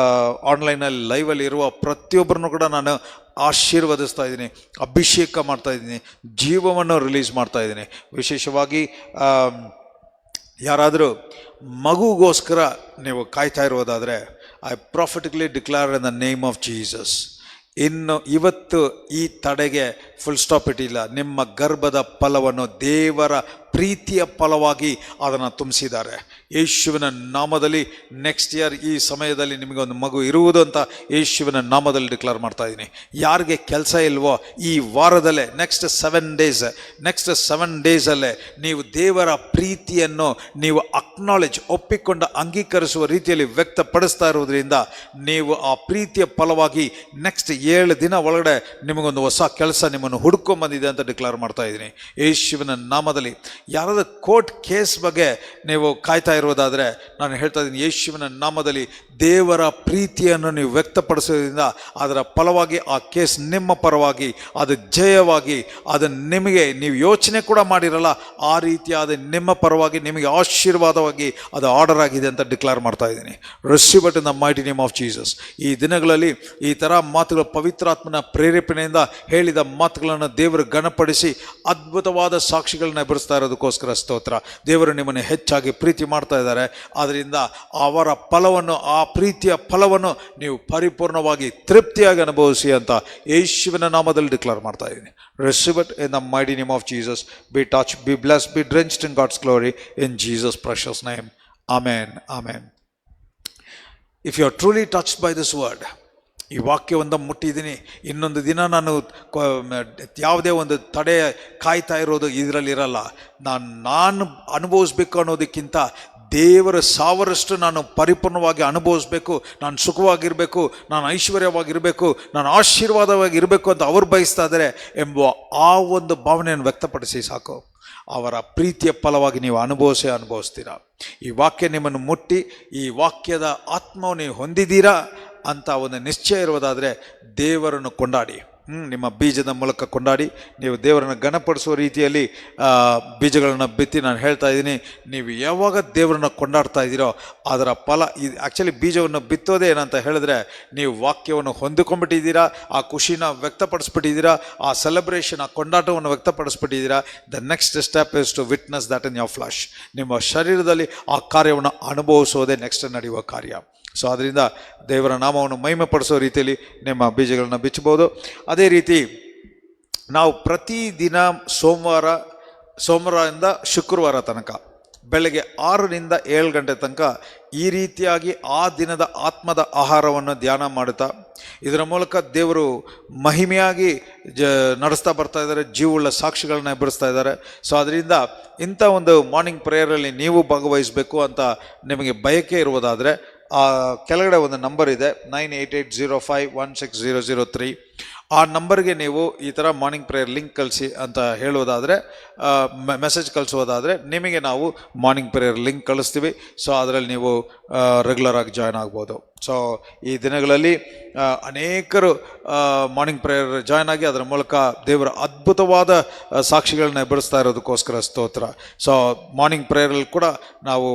ಆನ್ಲೈನಲ್ಲಿ ಲೈವಲ್ಲಿ ಇರುವ ಪ್ರತಿಯೊಬ್ಬರನ್ನು ಕೂಡ ನಾನು ಆಶೀರ್ವದಿಸ್ತಾ ಇದ್ದೀನಿ, ಅಭಿಷೇಕ ಮಾಡ್ತಾ ಇದ್ದೀನಿ, ಜೀವವನ್ನು ರಿಲೀಸ್ ಮಾಡ್ತಾ ಇದ್ದೀನಿ. ವಿಶೇಷವಾಗಿ ಯಾರಾದರೂ ಮಗುಗೋಸ್ಕರ ನೀವು ಕಾಯ್ತಾ ಇರೋದಾದರೆ, I prophetically declare in the name of Jesus, ಇನ್ನು ಇವತ್ತು ಈ ತಡೆಗೆ ಫುಲ್ ಸ್ಟಾಪ್ ಇಟ್ಟಿಲ್ಲ. ನಿಮ್ಮ ಗರ್ಭದ ಫಲವನ್ನು ದೇವರ ಪ್ರೀತಿಯ ಫಲವಾಗಿ ಅದನ್ನು ತುಂಬಿಸಿದ್ದಾರೆ. ಯೇಸುವಿನ ನಾಮದಲ್ಲಿ ನೆಕ್ಸ್ಟ್ ಇಯರ್ ಈ ಸಮಯದಲ್ಲಿ ನಿಮಗೆ ಒಂದು ಮಗು ಇರುವುದು ಅಂತ ಯೇಸುವಿನ ನಾಮದಲ್ಲಿ ಡಿಕ್ಲೇರ್ ಮಾಡ್ತಾ ಇದ್ದೀನಿ. ಯಾರಿಗೆ ಕೆಲಸ ಇಲ್ವೋ ಈ ವಾರದಲ್ಲೇ ನೆಕ್ಸ್ಟ್ 7 ಡೇಸಲ್ಲೇ ನೀವು ದೇವರ ಪ್ರೀತಿಯನ್ನು ನೀವು ಒಪ್ಪಿಕೊಂಡು ಅಂಗೀಕರಿಸುವ ರೀತಿಯಲ್ಲಿ ವ್ಯಕ್ತಪಡಿಸ್ತಾ ಇರುವುದರಿಂದ ನೀವು ಆ ಪ್ರೀತಿಯ ಫಲವಾಗಿ ನೆಕ್ಸ್ಟ್ 7 ದಿನ ಒಳಗಡೆ ನಿಮಗೊಂದು ಹೊಸ ಕೆಲಸ ನಿಮ್ಮನ್ನು ಹುಡ್ಕೊಂಬಂದಿದೆ ಅಂತ ಡಿಕ್ಲೇರ್ ಮಾಡ್ತಾ ಇದ್ದೀನಿ ಯೇಸುವಿನ ನಾಮದಲ್ಲಿ. ಯಾರಾದರೂ ಕೋರ್ಟ್ ಕೇಸ್ ಬಗ್ಗೆ ನೀವು ಕಾಯ್ತಾ ಇರೋದಾದರೆ ನಾನು ಹೇಳ್ತಾ ಇದ್ದೀನಿ, ಯೇಸುವಿನ ನಾಮದಲ್ಲಿ ದೇವರ ಪ್ರೀತಿಯನ್ನು ನೀವು ವ್ಯಕ್ತಪಡಿಸೋದ್ರಿಂದ ಅದರ ಫಲವಾಗಿ ಆ ಕೇಸ್ ನಿಮ್ಮ ಪರವಾಗಿ ಅದು ಜಯವಾಗಿ ಅದು ನಿಮಗೆ ನೀವು ಯೋಚನೆ ಕೂಡ ಮಾಡಿರಲ್ಲ ಆ ರೀತಿಯಾದ ನಿಮ್ಮ ಪರವಾಗಿ ನಿಮಗೆ ಆಶೀರ್ವಾದವಾಗಿ ಅದು ಆರ್ಡರ್ ಆಗಿದೆ ಅಂತ ಡಿಕ್ಲೇರ್ ಮಾಡ್ತಾ ಇದ್ದೀನಿ. Receive it in the mighty name of Jesus. ಈ ದಿನಗಳಲ್ಲಿ ಈ ಥರ ಮಾತುಗಳು ಪವಿತ್ರಾತ್ಮನ ಪ್ರೇರೇಪಣೆಯಿಂದ ಹೇಳಿದ ಮಾತುಗಳನ್ನು ದೇವರು ಘನಪಡಿಸಿ ಅದ್ಭುತವಾದ ಸಾಕ್ಷಿಗಳನ್ನ ಎದುರಿಸ್ತಾ ಇರೋದಕ್ಕೋಸ್ಕರ ಸ್ತೋತ್ರ. ದೇವರು ನಿಮ್ಮನ್ನು ಹೆಚ್ಚಾಗಿ ಪ್ರೀತಿ ಮಾಡ್ತಾ ಇದ್ದಾರೆ. ಆದ್ದರಿಂದ ಅವರ ಫಲವನ್ನು, ಆ ಪ್ರೀತಿಯ ಫಲವನ್ನು ನೀವು ಪರಿಪೂರ್ಣವಾಗಿ ತೃಪ್ತಿಯಾಗಿ ಅನುಭವಿಸಿ ಅಂತ ಯೇಸುವಿನ ನಾಮದಲ್ಲಿ ಡಿಕ್ಲೇರ್ ಮಾಡ್ತಾ ಇದ್ದೀನಿ. Receive it in the mighty name of Jesus. Be touch, be blessed, be drenched in God's glory in Jesus precious name. Amen, amen. If you are truly touched by this word, ಈ ವಾಕ್ಯವನ್ನು ಮುಟ್ಟಿದ್ದೀನಿ, ಇನ್ನೊಂದು ದಿನ ನಾನು ಯಾವುದೇ ಒಂದು ತಡೆ ಕಾಯ್ತಾ ಇರೋದು ಇದರಲ್ಲಿರಲ್ಲ. ನಾನು ಅನುಭವಿಸ್ಬೇಕು ಅನ್ನೋದಕ್ಕಿಂತ ದೇವರ ಸಾವಿರಷ್ಟು ನಾನು ಪರಿಪೂರ್ಣವಾಗಿ ಅನುಭವಿಸ್ಬೇಕು, ನಾನು ಸುಖವಾಗಿರಬೇಕು, ನಾನು ಐಶ್ವರ್ಯವಾಗಿರಬೇಕು, ನಾನು ಆಶೀರ್ವಾದವಾಗಿರಬೇಕು ಅಂತ ಅವ್ರು ಬಯಸ್ತಾ ಇದ್ದಾರೆ ಎಂಬ ಆ ಒಂದು ಭಾವನೆಯನ್ನು ವ್ಯಕ್ತಪಡಿಸಿ ಸಾಕು. ಅವರ ಪ್ರೀತಿಯ ಫಲವಾಗಿ ನೀವು ಅನುಭವಿಸ್ತೀರಾ. ಈ ವಾಕ್ಯ ನಿಮ್ಮನ್ನು ಮುಟ್ಟಿ ಈ ವಾಕ್ಯದ ಆತ್ಮವನ್ನು ನೀವು ಹೊಂದಿದ್ದೀರಾ ಅಂತ ಒಂದು ನಿಶ್ಚಯ ಇರುವುದಾದರೆ ದೇವರನ್ನು ಕೊಂಡಾಡಿ, ನಿಮ್ಮ ಬೀಜದ ಮೂಲಕ ಕೊಂಡಾಡಿ ನೀವು ದೇವರನ್ನು ಘನಪಡಿಸುವ ರೀತಿಯಲ್ಲಿ ಬೀಜಗಳನ್ನು ಬಿತ್ತಿ. ನಾನು ಹೇಳ್ತಾ ಇದ್ದೀನಿ, ನೀವು ಯಾವಾಗ ದೇವರನ್ನು ಕೊಂಡಾಡ್ತಾ ಇದ್ದೀರೋ ಅದರ ಫಲ ಇದು. ಆ್ಯಕ್ಚುಲಿ ಬೀಜವನ್ನು ಬಿತ್ತೋದೇ ಏನಂತ ಹೇಳಿದ್ರೆ, ನೀವು ವಾಕ್ಯವನ್ನು ಹೊಂದಿಕೊಂಡ್ಬಿಟ್ಟಿದ್ದೀರಾ, ಆ ಖುಷಿನ ವ್ಯಕ್ತಪಡಿಸ್ಬಿಟ್ಟಿದ್ದೀರಾ, ಆ ಸೆಲೆಬ್ರೇಷನ್, ಆ ಕೊಂಡಾಟವನ್ನು ವ್ಯಕ್ತಪಡಿಸ್ಬಿಟ್ಟಿದ್ದೀರಾ. The next step is to witness that in your flesh. ನಿಮ್ಮ ಶರೀರದಲ್ಲಿ ಆ ಕಾರ್ಯವನ್ನು ಅನುಭವಿಸೋದೇ ನೆಕ್ಸ್ಟ್ ನಡೆಯುವ ಕಾರ್ಯ. ಸೊ ಅದರಿಂದ ದೇವರ ನಾಮವನ್ನು ಮಹಿಮೆಪಡಿಸೋ ರೀತಿಯಲ್ಲಿ ನಿಮ್ಮ ಬೀಜಗಳನ್ನು ಬಿಚ್ಚಬಹುದು. ಅದೇ ರೀತಿ ನಾವು ಪ್ರತಿದಿನ ಸೋಮವಾರದಿಂದ ಶುಕ್ರವಾರ ತನಕ ಬೆಳಗ್ಗೆ 6ರಿಂದ 7 ಗಂಟೆ ತನಕ ಈ ರೀತಿಯಾಗಿ ಆ ದಿನದ ಆತ್ಮದ ಆಹಾರವನ್ನು ಧ್ಯಾನ ಮಾಡುತ್ತಾ ಇದರ ಮೂಲಕ ದೇವರು ಮಹಿಮೆಯಾಗಿ ನಡೆಸ್ತಾ ಬರ್ತಾ ಇದ್ದಾರೆ, ಜೀವವುಳ್ಳ ಸಾಕ್ಷಿಗಳನ್ನ ಎಬ್ಬರಿಸ್ತಾ ಇದ್ದಾರೆ. ಸೊ ಅದರಿಂದ ಇಂಥ ಒಂದು ಮಾರ್ನಿಂಗ್ ಪ್ರೇಯರಲ್ಲಿ ನೀವು ಭಾಗವಹಿಸಬೇಕು ಅಂತ ನಿಮಗೆ ಬಯಕೆ ಇರುವುದಾದರೆ ಕೆಳಗಡೆ ಒಂದು ನಂಬರ್ ಇದೆ 9880516003. ಆ ನಂಬರ್ಗೆ ನೀವು ಈ ಥರ ಮಾರ್ನಿಂಗ್ ಪ್ರೇಯರ್ ಲಿಂಕ್ ಕಳಿಸಿ ಅಂತ ಹೇಳುವುದಾದರೆ, ಮೆಸೇಜ್ ಕಳಿಸೋದಾದರೆ ನಿಮಗೆ ನಾವು ಮಾರ್ನಿಂಗ್ ಪ್ರೇಯರ್ ಲಿಂಕ್ ಕಳಿಸ್ತೀವಿ. ಸೊ ಅದರಲ್ಲಿ ನೀವು ರೆಗ್ಯುಲರ್ ಆಗಿ ಜಾಯ್ನ್ ಆಗ್ಬೋದು. ಸೊ ಈ ದಿನಗಳಲ್ಲಿ ಅನೇಕರು ಮಾರ್ನಿಂಗ್ ಪ್ರೇಯರ್ ಜಾಯ್ನ್ ಆಗಿ ಅದರ ಮೂಲಕ ದೇವರ ಅದ್ಭುತವಾದ ಸಾಕ್ಷಿಗಳನ್ನ ಎಬ್ಬರಿಸ್ತಾ ಇರೋದಕ್ಕೋಸ್ಕರ ಸ್ತೋತ್ರ. ಸೊ ಮಾರ್ನಿಂಗ್ ಪ್ರೇಯರಲ್ಲಿ ಕೂಡ ನಾವು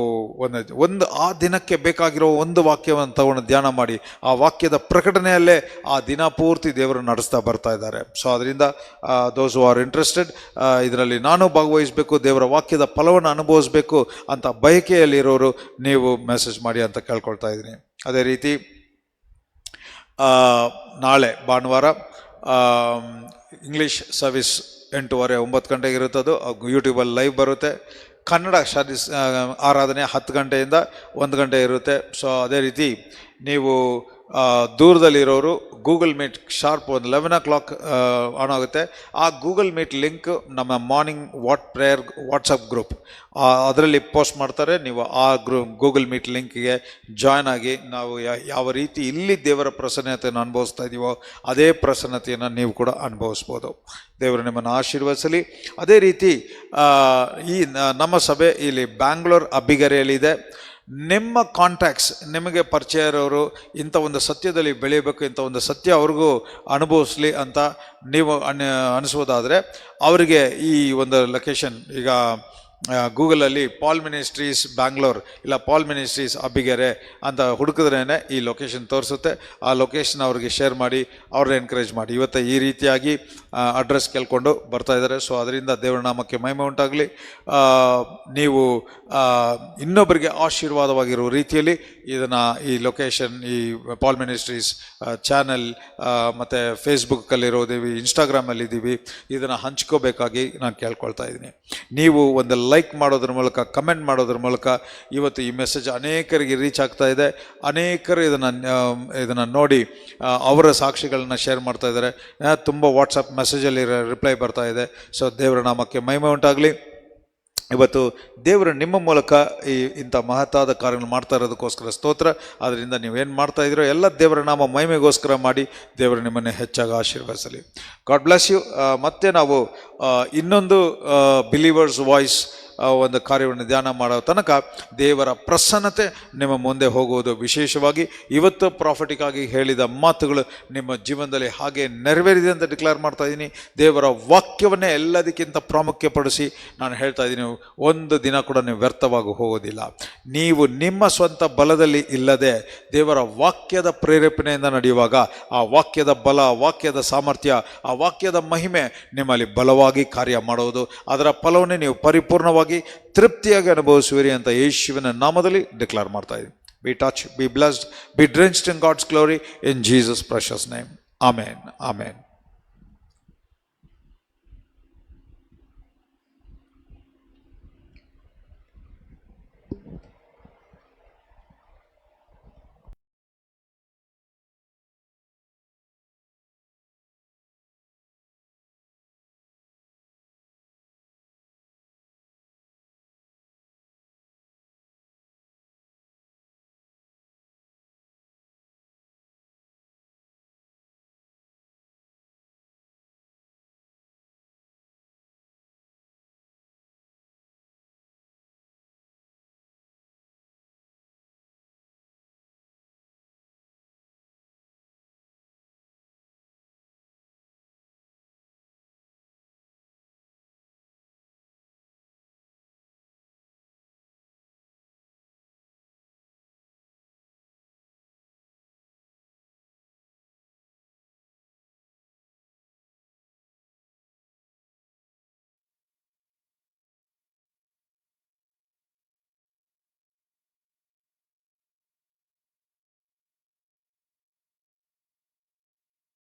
ಒಂದು ಆ ದಿನಕ್ಕೆ ಬೇಕಾಗಿರೋ ಒಂದು ವಾಕ್ಯವನ್ನು ತಗೊಂಡು ಧ್ಯಾನ ಮಾಡಿ ಆ ವಾಕ್ಯದ ಪ್ರಕಟಣೆಯಲ್ಲೇ ಆ ದಿನ ಪೂರ್ತಿ ದೇವರು ನಡೆಸ್ತಾ ಬರ್ತಾ ಇದ್ದಾರೆ. ಸೊ ಅದರಿಂದ ದೋಸ್ ಹೂ ಆರ್ ಇಂಟ್ರೆಸ್ಟೆಡ್, ಇದರಲ್ಲಿ ನಾನು ಭಾಗವಹಿಸಬೇಕು, ದೇವರ ವಾಕ್ಯದ ಫಲವನ್ನು ಅನುಭವಿಸಬೇಕು ಅಂತ ಬಯಕೆಯಲ್ಲಿರೋರು ನೀವು ಮೆಸೇಜ್ ಮಾಡಿ ಅಂತ ಕೇಳ್ಕೊಳ್ತಾ ಇದ್ದೀನಿ. ಅದೇ ರೀತಿ ನಾಳೆ ಭಾನುವಾರ ಇಂಗ್ಲೀಷ್ ಸರ್ವಿಸ್ 8:30-9 ಗಂಟೆಗೆ ಇರುತ್ತೆ. ಅದು ಯೂಟ್ಯೂಬಲ್ಲಿ ಲೈವ್ ಬರುತ್ತೆ. ಕನ್ನಡ ಆರಾಧನೆ 10 ಗಂಟೆಯಿಂದ 1 ಗಂಟೆ ಇರುತ್ತೆ. ಸೊ ಅದೇ ರೀತಿ ನೀವು ದೂರದಲ್ಲಿರೋರು ಗೂಗಲ್ ಮೀಟ್ ಶಾರ್ಪ್ ಒಂದು 11 o'clock ಆನ್ ಆಗುತ್ತೆ. ಆ ಗೂಗಲ್ ಮೀಟ್ ಲಿಂಕ್ ನಮ್ಮ ಮಾರ್ನಿಂಗ್ ಪ್ರೇಯರ್ ವಾಟ್ಸಪ್ ಗ್ರೂಪ್ ಅದರಲ್ಲಿ ಪೋಸ್ಟ್ ಮಾಡ್ತಾರೆ. ನೀವು ಆ ಗೂಗಲ್ ಮೀಟ್ ಲಿಂಕ್ಗೆ ಜಾಯ್ನ್ ಆಗಿ ನಾವು ಯಾವ ರೀತಿ ಇಲ್ಲಿ ದೇವರ ಪ್ರಸನ್ನತೆಯನ್ನು ಅನುಭವಿಸ್ತಾ ಇದ್ದೀವೋ ಅದೇ ಪ್ರಸನ್ನತೆಯನ್ನು ನೀವು ಕೂಡ ಅನುಭವಿಸ್ಬೋದು. ದೇವರು ನಿಮ್ಮನ್ನು ಆಶೀರ್ವದಿಸಲಿ. ಅದೇ ರೀತಿ ಈ ನಮ್ಮ ಸಭೆ ಇಲ್ಲಿ ಬ್ಯಾಂಗ್ಳೂರ್ ಅಬ್ಬಿಗೆರೆಯಲ್ಲಿದೆ. ನಿಮ್ಮ ಕಾಂಟ್ಯಾಕ್ಟ್ಸ್, ನಿಮಗೆ ಪರಿಚಯ ಇರೋರು ಇಂಥ ಒಂದು ಸತ್ಯದಲ್ಲಿ ಬೆಳೆಯಬೇಕು, ಇಂಥ ಒಂದು ಸತ್ಯ ಅವ್ರಿಗೂ ಅನುಭವಿಸ್ಲಿ ಅಂತ ನೀವು ಅನಿಸೋದಾದರೆ ಅವರಿಗೆ ಈ ಒಂದು ಲೊಕೇಶನ್ ಈಗ ಗೂಗಲಲ್ಲಿ ಪಾಲ್ ಮಿನಿಸ್ಟ್ರೀಸ್ ಬ್ಯಾಂಗ್ಳೂರ್ ಇಲ್ಲ ಪಾಲ್ ಮಿನಿಸ್ಟ್ರೀಸ್ ಅಬ್ಬಿಗೆರೆ ಅಂತ ಹುಡುಕಿದ್ರೇ ಈ ಲೊಕೇಶನ್ ತೋರಿಸುತ್ತೆ. ಆ ಲೊಕೇಶನ್ ಅವ್ರಿಗೆ ಶೇರ್ ಮಾಡಿ, ಅವ್ರನ್ನ ಎನ್ಕರೇಜ್ ಮಾಡಿ. ಇವತ್ತು ಈ ರೀತಿಯಾಗಿ ಅಡ್ರೆಸ್ ಕೇಳ್ಕೊಂಡು ಬರ್ತಾ ಇದ್ದಾರೆ. ಸೊ ಅದರಿಂದ ದೇವರ ನಾಮಕ್ಕೆ ಮಹಿಮೆ ಉಂಟಾಗಲಿ. ನೀವು ಇನ್ನೊಬ್ಬರಿಗೆ ಆಶೀರ್ವಾದವಾಗಿರೋ ರೀತಿಯಲ್ಲಿ ಈ ಲೊಕೇಶನ್, ಈ ಪಾಲ್ ಮಿನಿಸ್ಟ್ರೀಸ್ ಚಾನಲ್ ಮತ್ತು ಫೇಸ್ಬುಕ್ಕಲ್ಲಿರೋದೀವಿ, ಇನ್ಸ್ಟಾಗ್ರಾಮಲ್ಲಿದ್ದೀವಿ, ಇದನ್ನು ಹಂಚ್ಕೋಬೇಕಾಗಿ ನಾನು ಕೇಳ್ಕೊಳ್ತಾ ಇದ್ದೀನಿ. ನೀವು ಒಂದು ಲೈಕ್ ಮಾಡೋದ್ರ ಮೂಲಕ, ಕಮೆಂಟ್ ಮಾಡೋದ್ರ ಮೂಲಕ ಇವತ್ತು ಈ ಮೆಸೇಜ್ ಅನೇಕರಿಗೆ ರೀಚ್ ಆಗ್ತಾ ಇದೆ. ಅನೇಕರು ಇದನ್ನು ನೋಡಿ ಅವರ ಸಾಕ್ಷಿಗಳನ್ನ ಶೇರ್ ಮಾಡ್ತಾ ಇದ್ದಾರೆ. ತುಂಬ ವಾಟ್ಸಪ್ ಮೆಸೇಜಲ್ಲಿ ರಿಪ್ಲೈ ಬರ್ತಾ ಇದೆ. ಸೊ ದೇವರ ನಾಮಕ್ಕೆ ಮಹಿಮೆ ಉಂಟಾಗಲಿ. ಇವತ್ತು ದೇವರು ನಿಮ್ಮ ಮೂಲಕ ಇಂಥ ಮಹತ್ತಾದ ಕಾರ್ಯಗಳು ಮಾಡ್ತಾ ಇರೋದಕ್ಕೋಸ್ಕರ ಸ್ತೋತ್ರ. ಅದರಿಂದ ನೀವೇನು ಮಾಡ್ತಾ ಇದ್ದೀರೋ ಎಲ್ಲ ದೇವರ ನಾಮ ಮಹಿಮೆಗೋಸ್ಕರ ಮಾಡಿ ದೇವರು ನಿಮ್ಮನ್ನು ಹೆಚ್ಚಾಗಿ ಆಶೀರ್ವದಿಸಲಿ. God bless you. ಮತ್ತೆ ನಾವು ಇನ್ನೊಂದು ಬಿಲೀವರ್ಸ್ ವಾಯ್ಸ್ ಒಂದು ಕಾರ್ಯವನ್ನು ಧ್ಯಾನ ಮಾಡೋ ತನಕ ದೇವರ ಪ್ರಸನ್ನತೆ ನಿಮ್ಮ ಮುಂದೆ ಹೋಗುವುದು. ವಿಶೇಷವಾಗಿ ಇವತ್ತು ಪ್ರಾಫಿಟಿಕ್ ಆಗಿ ಹೇಳಿದ ಮಾತುಗಳು ನಿಮ್ಮ ಜೀವನದಲ್ಲಿ ಹಾಗೆ ನೆರವೇರಿದೆ ಅಂತ ಡಿಕ್ಲೇರ್ ಮಾಡ್ತಾ ಇದ್ದೀನಿ. ದೇವರ ವಾಕ್ಯವನ್ನೇ ಎಲ್ಲದಕ್ಕಿಂತ ಪ್ರಾಮುಖ್ಯಪಡಿಸಿ ನಾನು ಹೇಳ್ತಾ ಇದ್ದೀನಿ, ಒಂದು ದಿನ ಕೂಡ ನೀವು ವ್ಯರ್ಥವಾಗಿ ಹೋಗೋದಿಲ್ಲ. ನೀವು ನಿಮ್ಮ ಸ್ವಂತ ಬಲದಲ್ಲಿ ಇಲ್ಲದೆ ದೇವರ ವಾಕ್ಯದ ಪ್ರೇರೇಪಣೆಯಿಂದ ನಡೆಯುವಾಗ ಆ ವಾಕ್ಯದ ಬಲ, ವಾಕ್ಯದ ಸಾಮರ್ಥ್ಯ, ಆ ವಾಕ್ಯದ ಮಹಿಮೆ ನಿಮ್ಮಲ್ಲಿ ಬಲವಾಗಿ ಕಾರ್ಯ ಮಾಡುವುದು. ಅದರ ಫಲವನ್ನೇ ನೀವು ಪರಿಪೂರ್ಣವಾಗಿ ತೃಪ್ತಿಯಾಗಿ ಅನುಭವಿಸುವಿರಿ ಅಂತ ಯೇಸುವಿನ ನಾಮದಲ್ಲಿ ಡಿಕ್ಲೇರ್ ಮಾಡ್ತಾ ಇದ್ದೀನಿ. Be touched, be blessed, be drenched in God's glory in Jesus' precious name. Amen. Amen.